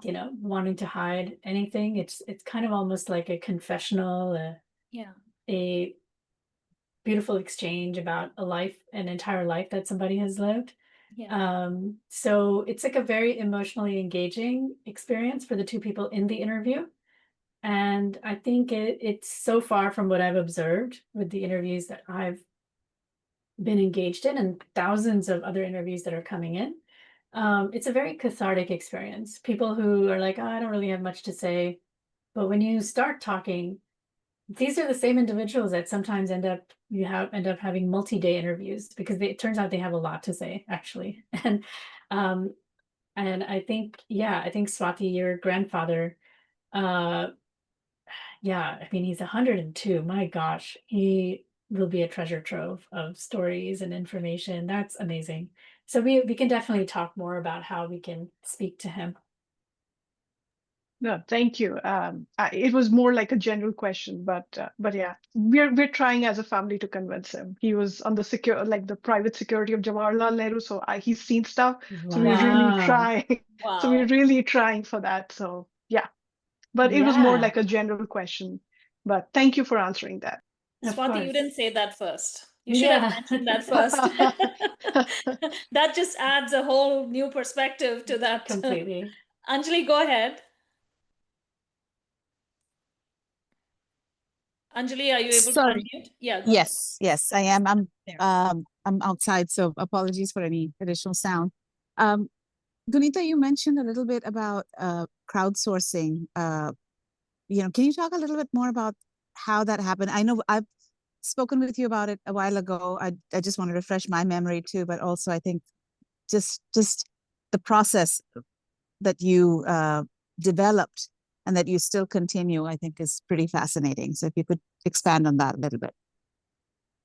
wanting to hide anything. It's kind of almost like a confessional, Yeah. a beautiful exchange about an entire life that somebody has lived. Yeah. So it's like a very emotionally engaging experience for the two people in the interview. And I think it's so far from what I've observed with the interviews that I've been engaged in and thousands of other interviews that are coming in. It's a very cathartic experience. People who are like, oh, I don't really have much to say. But when you start talking, these are the same individuals that sometimes end up having multi-day interviews because it turns out they have a lot to say, actually. Um, and I think, yeah, I think Swati, your grandfather, uh, yeah, I mean, he's 102. My gosh, he will be a treasure trove of stories and information. That's amazing. So we can definitely talk more about how we can speak to him. No, thank you. It was more like a general question, but yeah, we're trying as a family to convince him. He was on the private security of Jawaharlal Nehru, so he's seen stuff. So we're really Wow. trying. So we're Wow. really trying for that. So yeah, but it was more Yeah, like a general question. But thank you for answering that. of Swati, you didn't course. say that first. You should have Yeah. mentioned that first. That just adds a whole new perspective to that. Completely. Anjali, go ahead. Anjali, are you able to Sorry. unmute? Yeah, go ahead. Yes, I am. I'm outside, so apologies for any additional sound. Guneeta, you mentioned a little bit about crowdsourcing. Can you talk a little bit more about how that happened? I know I've spoken with you about it a while ago. I just want to refresh my memory too, but also I think just the process that you developed and that you still continue, I think is pretty fascinating. So if you could expand on that a little bit.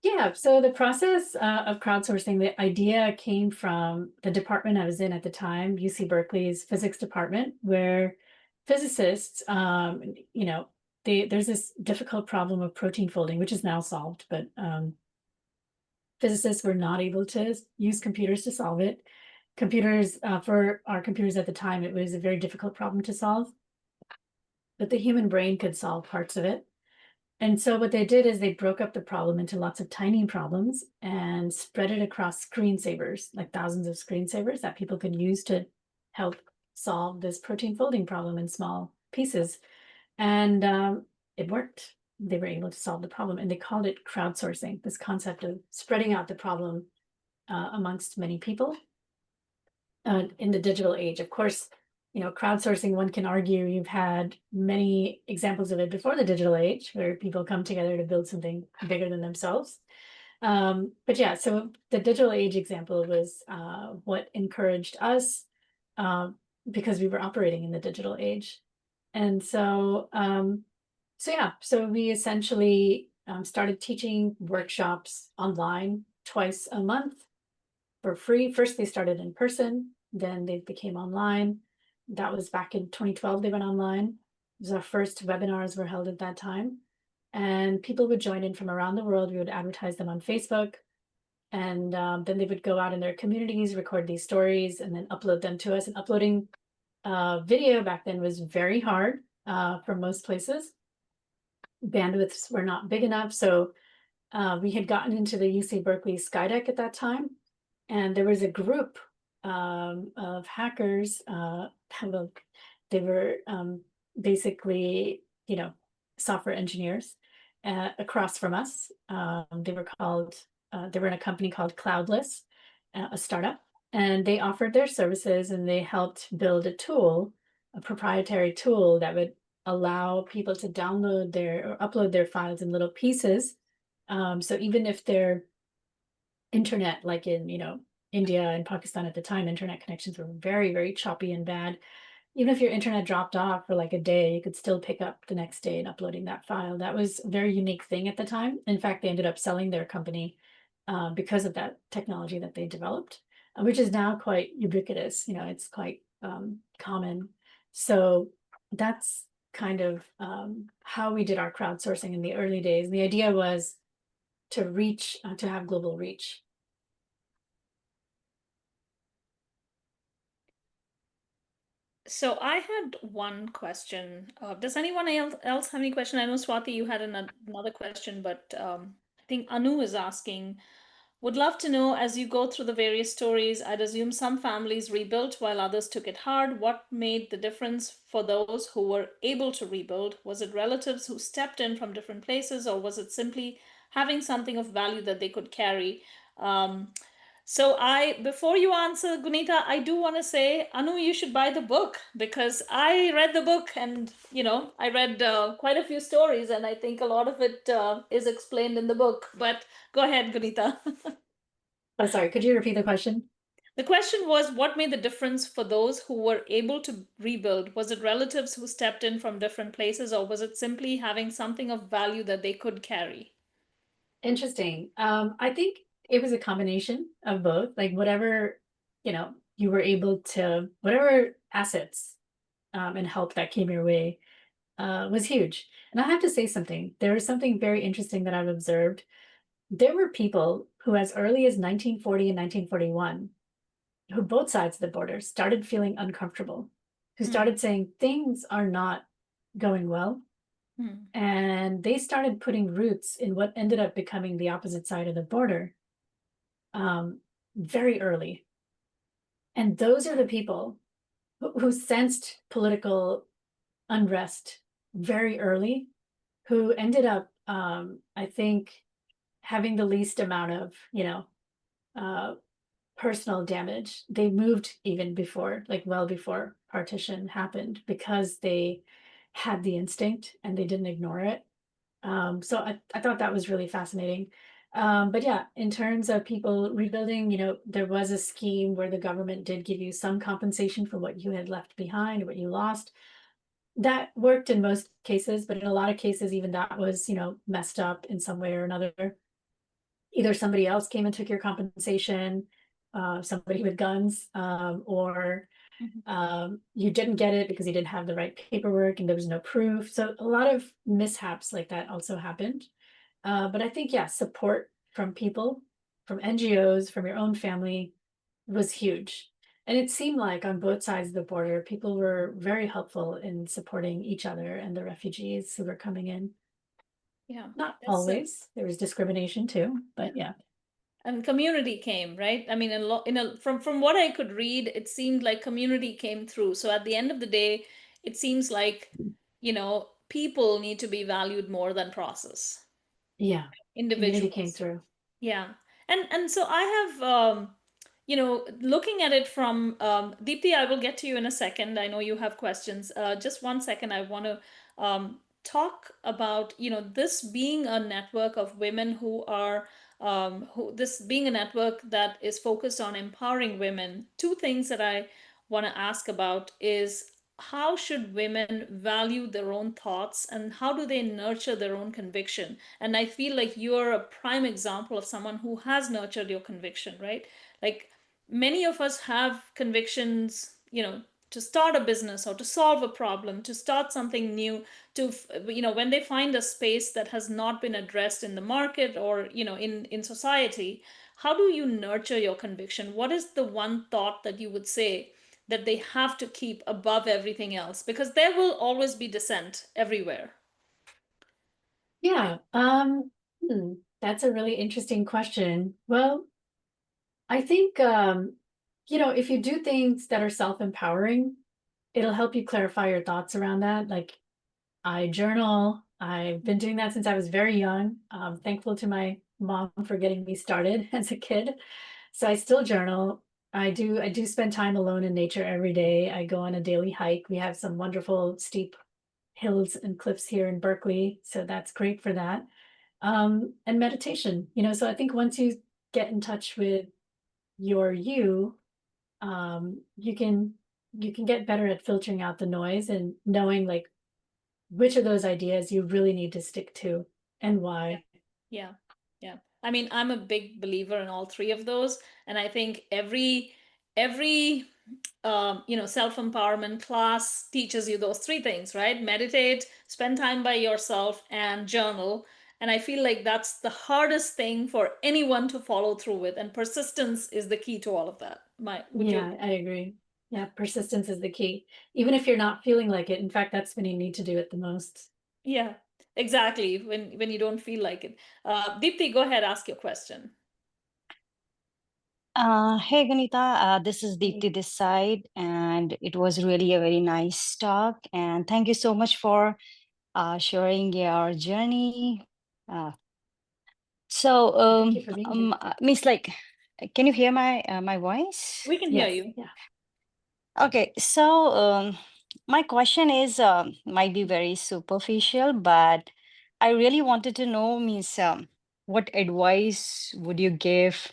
Yeah, so the process of crowdsourcing, the idea came from the department I was in at the time, UC Berkeley's physics department, where physicists, there's this difficult problem of protein folding, which is now solved, but physicists were not able to use computers to solve it. For our computers at the time, it was a very difficult problem to solve, but the human brain could solve parts of it. And so what they did is they broke up the problem into lots of tiny problems and spread it across screensavers, like thousands of screensavers that people could use to help solve this protein folding problem in small pieces. And it worked. They were able to solve the problem, and they called it crowdsourcing, this concept of spreading out the problem amongst many people in the digital age. Of course, crowdsourcing, one can argue you've had many examples of it before the digital age, where people come together to build something bigger than themselves. But yeah, so the digital age example was what encouraged us because we were operating in the digital age. And so we essentially started teaching workshops online twice a month for free. First, they started in person, then they became online. That was back in 2012, they went online. It was our first webinars were held at that time. And people would join in from around the world. We would advertise them on Facebook. And then they would go out in their communities, record these stories, and then upload them to us. And uploading video back then was very hard for most places. Bandwidths were not big enough. So we had gotten into the UC Berkeley Skydeck at that time. And there was a group of hackers. They were basically, software engineers across from us. They were in a company called Cloudless, a startup, and they offered their services, and they helped build a proprietary tool that would allow people to download or upload their files in little pieces. So even if they're internet, like in India and Pakistan at the time, internet connections were very, very choppy and bad. Even if your internet dropped off for like a day, you could still pick up the next day and uploading that file. That was a very unique thing at the time. In fact, they ended up selling their company because of that technology that they developed, which is now quite ubiquitous. It's quite common. So that's kind of how we did our crowdsourcing in the early days. And the idea was to have global reach. So I had one question. Does anyone else have any question? I know Swati, you had another question, but I think Anu is asking, would love to know, as you go through the various stories, I'd assume some families rebuilt while others took it hard. What made the difference for those who were able to rebuild? Was it relatives who stepped in from different places, or was it simply having something of value that they could carry? Before you answer, Guneeta, I do want to say, Anu, you should buy the book, because I read the book, and I read quite a few stories, and I think a lot of it is explained in the book. But go ahead, Guneeta. Oh, sorry, could you repeat the question? The question was, what made the difference for those who were able to rebuild? Was it relatives who stepped in from different places, or was it simply having something of value that they could carry? Interesting. I think it was a combination of both. Like whatever, you were able to, whatever assets and help that came your way was huge. And I have to say something. There was something very interesting that I've observed. There were people who, as early as 1940 and 1941, who both sides of the border started feeling uncomfortable, who started saying things are not going well. And they started putting roots in what ended up becoming the opposite side of the border very early. And those are the people who sensed political unrest very early, who ended up I think having the least amount of, personal damage. They moved even before, like well before partition happened, because they had the instinct and they didn't ignore it. So I thought that was really fascinating. But yeah, in terms of people rebuilding, there was a scheme where the government did give you some compensation for what you had left behind, what you lost. That worked in most cases, but in a lot of cases, even that was, messed up in some way or another. Either somebody else came and took your compensation, somebody with guns, or you didn't get it because you didn't have the right paperwork and there was no proof. So a lot of mishaps like that also happened. But I think, yeah, support from people, from NGOs, from your own family was huge. And it seemed like on both sides of the border, people were very helpful in supporting each other and the refugees who were coming in. Yeah, Not that's always. There was discrimination too, but yeah. and community came, right? I mean, from what I could read, it seemed like community came through. So at the end of the day, it seems like, people need to be valued more than process. Yeah, community came Individuals. through. Yeah. And so I have looking at it from Deepthi, I will get to you in a second. I know you have questions. Just one second. I want to talk about, this being a network of women who are this being a network that is focused on empowering women. Two things that I want to ask about is, how should women value their own thoughts and how do they nurture their own conviction? And I feel like you're a prime example of someone who has nurtured your conviction, right? Like, many of us have convictions, to start a business or to solve a problem, to start something new, to, when they find a space that has not been addressed in the market or, in society. How do you nurture your conviction? What is the one thought that you would say that they have to keep above everything else? Because there will always be dissent everywhere. Yeah, that's a really interesting question. Well, I think, if you do things that are self-empowering, it'll help you clarify your thoughts around that. Like, I journal. I've been doing that since I was very young. I'm thankful to my mom for getting me started as a kid. So I still journal. I do spend time alone in nature every day. I go on a daily hike. We have some wonderful steep hills and cliffs here in Berkeley, so that's great for that. And meditation, so I think once you get in touch with your you, you can get better at filtering out the noise and knowing like which of those ideas you really need to stick to and why. Yeah, yeah. I mean, I'm a big believer in all three of those, and I think every self-empowerment class teaches you those three things, right? Meditate, spend time by yourself, and journal. And I feel like that's the hardest thing for anyone to follow through with, and persistence is the key to all of that. Would you? Yeah, I agree. Yeah, persistence is the key. Even if you're not feeling like it. In fact, that's when you need to do it the most. Yeah, exactly. When you don't feel like it. Deepthi, go ahead, ask your question. Hey Guneeta, this is Deepti this side, and it was really a very nice talk. And thank you so much for sharing your journey. Uh, so, Thank you for being here. Miss, like, can you hear my voice? We can hear Yes, you. yeah. Okay, so my question is might be very superficial, but I really wanted to know, Miss, what advice would you give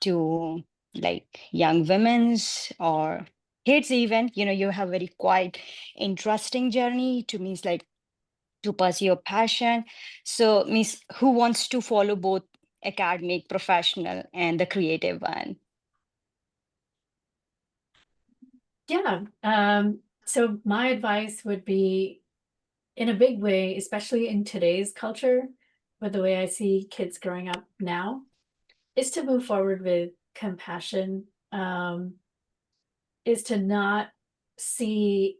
to like young women's or kids even, you have very quite interesting journey to means like to pursue your passion. So means who wants to follow both academic professional and the creative one? Yeah. So my advice would be, in a big way, especially in today's culture, with the way I see kids growing up now, is to move forward with compassion, is to not see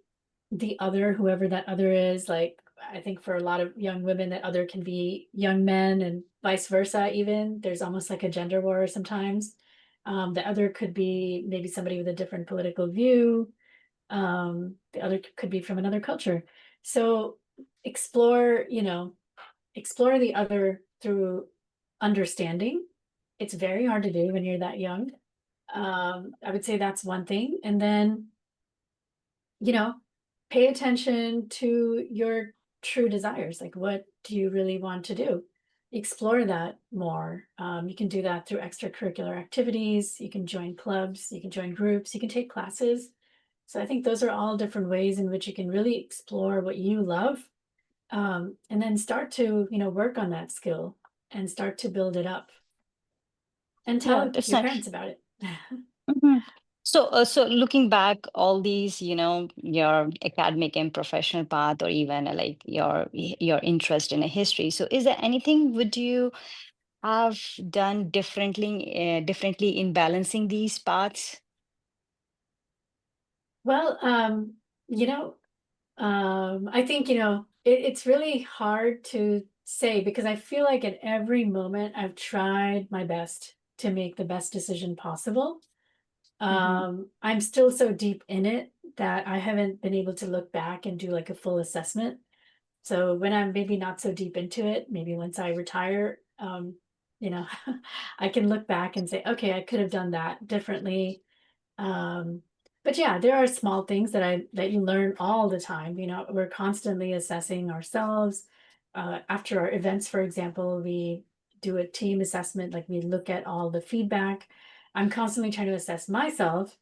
the other, whoever that other is. Like, I think for a lot of young women, that other can be young men and vice versa, even. There's almost like a gender war sometimes. The other could be maybe somebody with a different political view. The other could be from another culture. So explore, explore the other through understanding. It's very hard to do when you're that young. I would say that's one thing. And then, pay attention to your true desires. Like, what do you really want to do? Explore that more. You can do that through extracurricular activities. You can join clubs, you can join groups, you can take classes. So I think those are all different ways in which you can really explore what you love, and then start to, work on that skill and start to build it up and Yeah, tell that's your nice. parents about it. Mhm. So looking back, all these, your academic and professional path, or even like your interest in a history. So, is there anything would you have done differently in balancing these paths? Well, you know, I think, it's really hard to say because I feel like at every moment I've tried my best to make the best decision possible. Mm-hmm. I'm still so deep in it that I haven't been able to look back and do like a full assessment. So when I'm maybe not so deep into it, maybe once I retire, you know, I can look back and say, okay, I could have done that differently. Um, but yeah, there are small things that you learn all the time. We're constantly assessing ourselves. After our events, for example, we do a team assessment, like we look at all the feedback. I'm constantly trying to assess myself,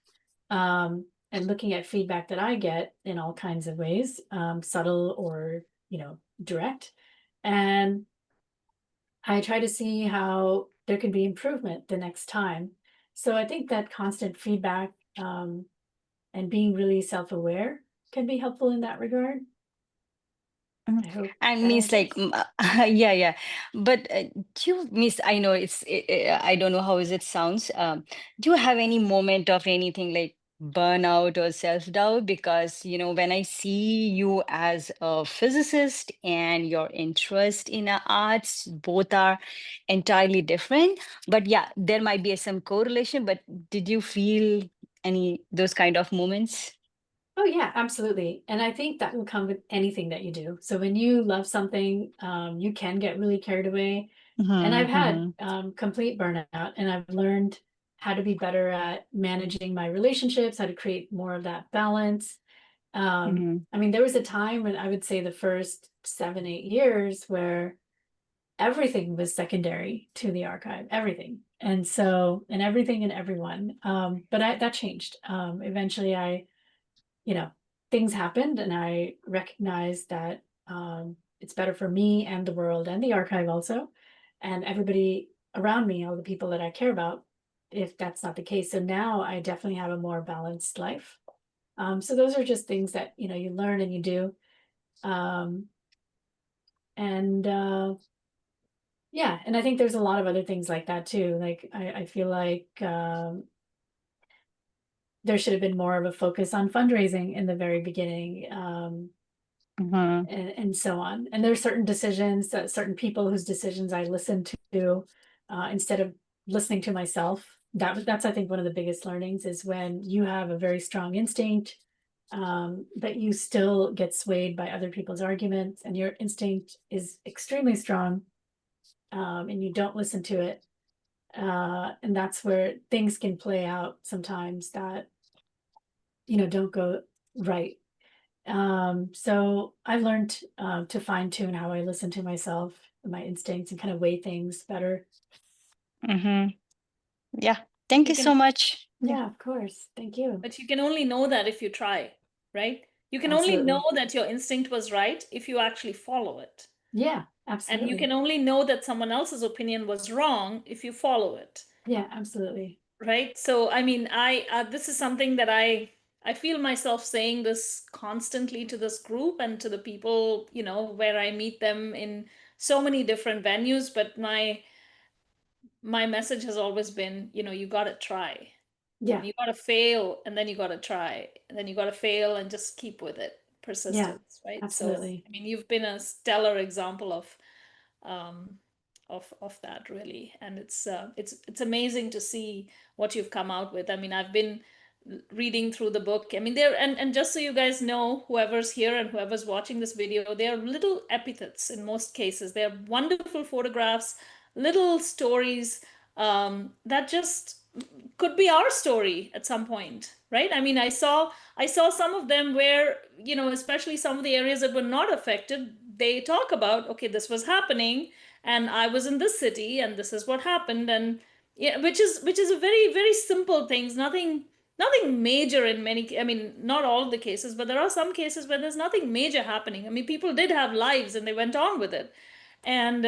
and looking at feedback that I get in all kinds of ways, subtle or, direct. And I try to see how there can be improvement the next time. So I think that constant feedback, and being really self-aware can be helpful in that regard. Mhm. I hope And that means like, answers. yeah, yeah. But do you miss, I know I don't know how is it sounds. Do you have any moment of anything like burnout or self-doubt? Because, when I see you as a physicist and your interest in arts, both are entirely different. But yeah, there might be some correlation, but did you feel any those kind of moments? Oh yeah, absolutely. And I think that will come with anything that you do. So when you love something, you can get really carried away. And I've had Mm-hmm, complete burnout, and I've learned how to be better at managing my relationships, how to create more of that balance. mm-hmm, I mean, there was a time when I would say the first 7, 8 years where everything was secondary to the archive, everything. And everything and everyone. But that changed. Eventually you know, things happened, and I recognized that, it's better for me and the world and the archive also, and everybody around me, all the people that I care about, if that's not the case. So now I definitely have a more balanced life. So those are just things that, you learn and you do. Um, and yeah, and I think there's a lot of other things like that too. Like I feel like, there should have been more of a focus on fundraising in the very beginning. mm-hmm. And so on. And there's certain decisions that certain people whose decisions I listen to, instead of listening to myself. That's I think one of the biggest learnings is when you have a very strong instinct, but you still get swayed by other people's arguments, and your instinct is extremely strong, and you don't listen to it. And that's where things can play out sometimes that don't go right. So I've learned, to fine tune how I listen to myself, my instincts, and kind of weigh things better. Mm-hmm. Yeah. Thank You you so can, much. Yeah. Yeah, of course. Thank you. but you can only know that if you try, right? You can only know Absolutely. that your instinct was right if you actually follow it. Yeah, And you can absolutely. only know that someone else's opinion was wrong if you follow it, Yeah, absolutely. right? So, I mean, this is something that I feel myself saying this constantly to this group and to the people, where I meet them in so many different venues, but my message has always been, you got to try. Yeah, And you got to fail, and then you got to try, and then you got to fail and just keep with it. yeah, Persistence, right? So, absolutely. I mean, you've been a stellar example um, of that, really, and it's amazing to see what you've come out with. I mean, I've been reading through the book. I mean, there and just so you guys know, whoever's here and whoever's watching this video, they are little epithets in most cases. They're wonderful photographs, little stories that just could be our story at some point, right? I mean, I saw some of them where, especially some of the areas that were not affected, they talk about, okay, this was happening and I was in this city and this is what happened. And yeah, which is a very, very simple things, nothing major in many, I mean, not all of the cases, but there are some cases where there's nothing major happening. I mean, people did have lives and they went on with it. And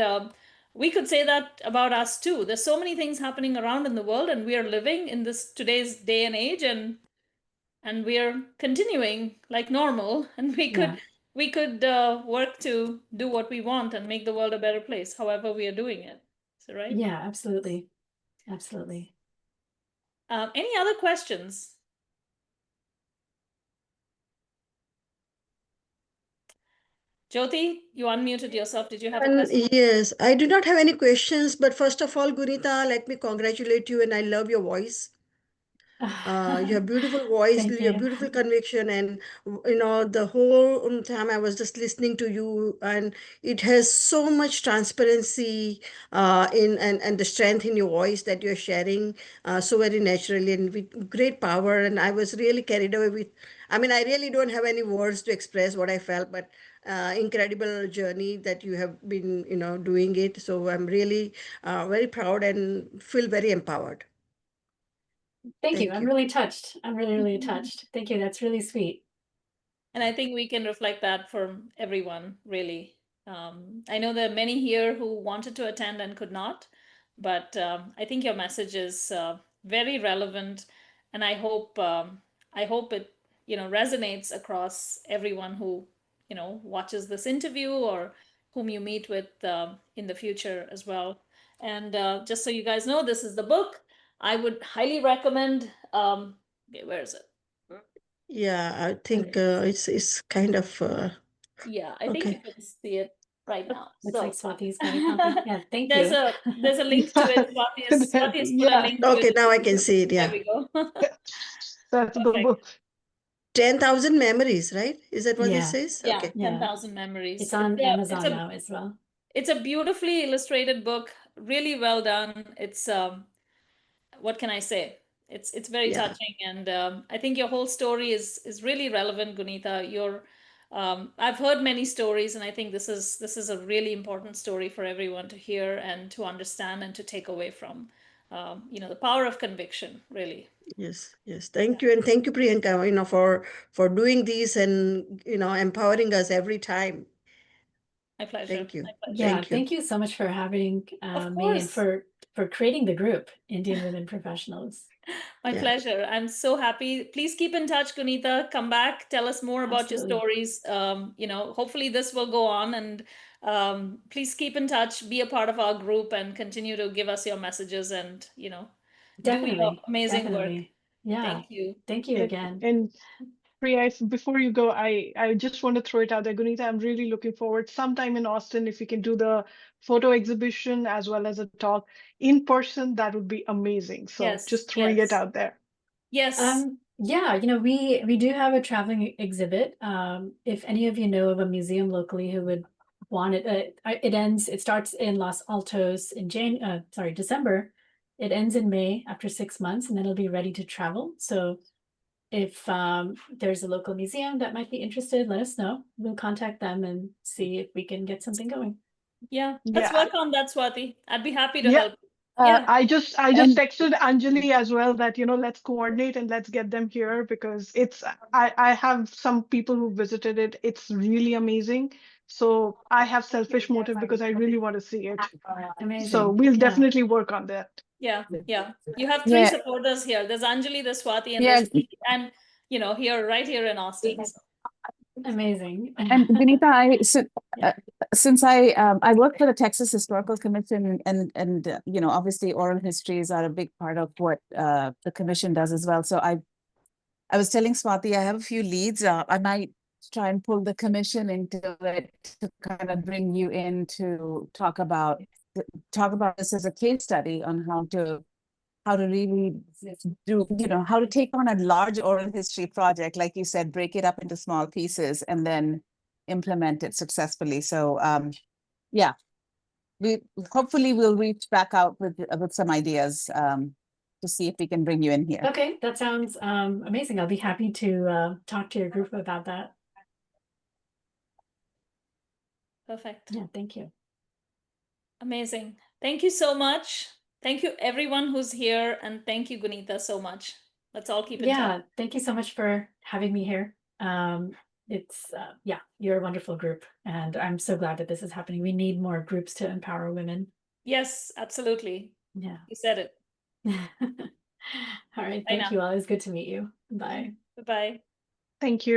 we could say that about us too. There's so many things happening around in the world, and we are living in this today's day and age, and we are continuing like normal. And we could Yeah. work to do what we want and make the world a better place, however we are doing it. So, right? Yeah, absolutely. Absolutely. Any other questions? Jyoti, you unmuted yourself. Did you have a And question? yes, I do not have any questions, but first of all, Guneeta, let me congratulate you, and I love your voice. You have beautiful voice, Thank you have you. beautiful conviction, and the whole time I was just listening to you, and it has so much transparency in and the strength in your voice that you're sharing so very naturally and with great power. And I was really carried away with. I mean, I really don't have any words to express what I felt, but incredible journey that you have been, doing it. So I'm really very proud and feel very empowered. Thank you. Thank I'm you. really touched. I'm really, really touched. Thank you. That's really sweet. And I think we can reflect that from everyone, really. I know there are many here who wanted to attend and could not, but I think your message is very relevant, and I hope it resonates across everyone who watches this interview or whom you meet with in the future as well. And just so you guys know, this is the book. I would highly recommend. Okay, where is it? Yeah, I There think it is. it's kind of Yeah, I think you okay. can see it right now. Looks like So Swati's got a copy. Yeah, thank there's you. a link to it. Swati has put a Yeah, link to it Okay, in now the I group. can see it. There Yeah, we go. that's the Perfect. book. 10,000 memories, right? Is that what it Yeah, says? Yeah, Okay. yeah. 10,000 memories. It's on Amazon now as well. It's a beautifully illustrated book, really well done. It's what can I say? It's very Yeah. touching, and I think your whole story is really relevant, Guneeta. I've heard many stories, and I think this is a really important story for everyone to hear and to understand and to take away from. The power of conviction, really. Yes. Yes. Thank you, and thank you, Priyanka. For doing these and empowering us every time. My pleasure. Thank you. My pleasure. Yeah, Thank you. thank you so much for having Of me and course. for creating the group, Indian Women Professionals. My Yeah. pleasure. I'm so happy. Please keep in touch, Guneeta. Come back. Tell us more about your Absolutely. stories. Hopefully this will go on, and please keep in touch. Be a part of our group and continue to give us your messages and do your Definitely. amazing work. Definitely. Yeah. Thank you. Thank you And, again. and Priya, before you go, I just want to throw it out there. Guneeta, I'm really looking forward sometime in Austin, if we can do the photo exhibition as well as a talk in person, that would be amazing. So Yes. just throwing it Yes. out there. Yes. Yeah, we do have a traveling exhibit. If any of you know of a museum locally who would want it, it starts in Los Altos in December. It ends in May after 6 months, and then it'll be ready to travel. So if there's a local museum that might be interested, let us know. We'll contact them and see if we can get something going. Yeah. Let's Yeah, work on that, Swati. I'd be happy to yeah. help. Yeah. I just And texted Anjali as well that let's coordinate and let's get them here, because I have some people who visited it. It's really amazing. So I have selfish motive because I really want to see it. So Amazing. we'll Yeah. definitely work on that. Yeah. Yeah. You have three yeah, supporters here. There's Anjali, there's Swati, and yeah. there's me, and right here in Austin. So, Amazing. And Guneeta, since I work for the Texas Historical Commission, and obviously oral histories are a big part of what the commission does as well. So I was telling Swati I have a few leads. I might try and pull the commission into it to kind of bring you in to talk about this as a case study on how to how to really do, how to take on a large oral history project, like you said, break it up into small pieces and then implement it successfully. So yeah, hopefully we'll reach back out with some ideas to see if we can bring you in here. Okay, that sounds amazing. I'll be happy to talk to your group about that. Perfect. Yeah, thank you. Amazing. Thank you so much. Thank you everyone who's here, and thank you, Guneeta, so much. Let's all keep in touch. Yeah, thank you so much for having me here. It's yeah, you're a wonderful group, and I'm so glad that this is happening. We need more groups to empower women. Yes, absolutely. Yeah. You said it. All right, Bye thank now. you all. It was good to meet you. Bye. Bye-bye. Thank you.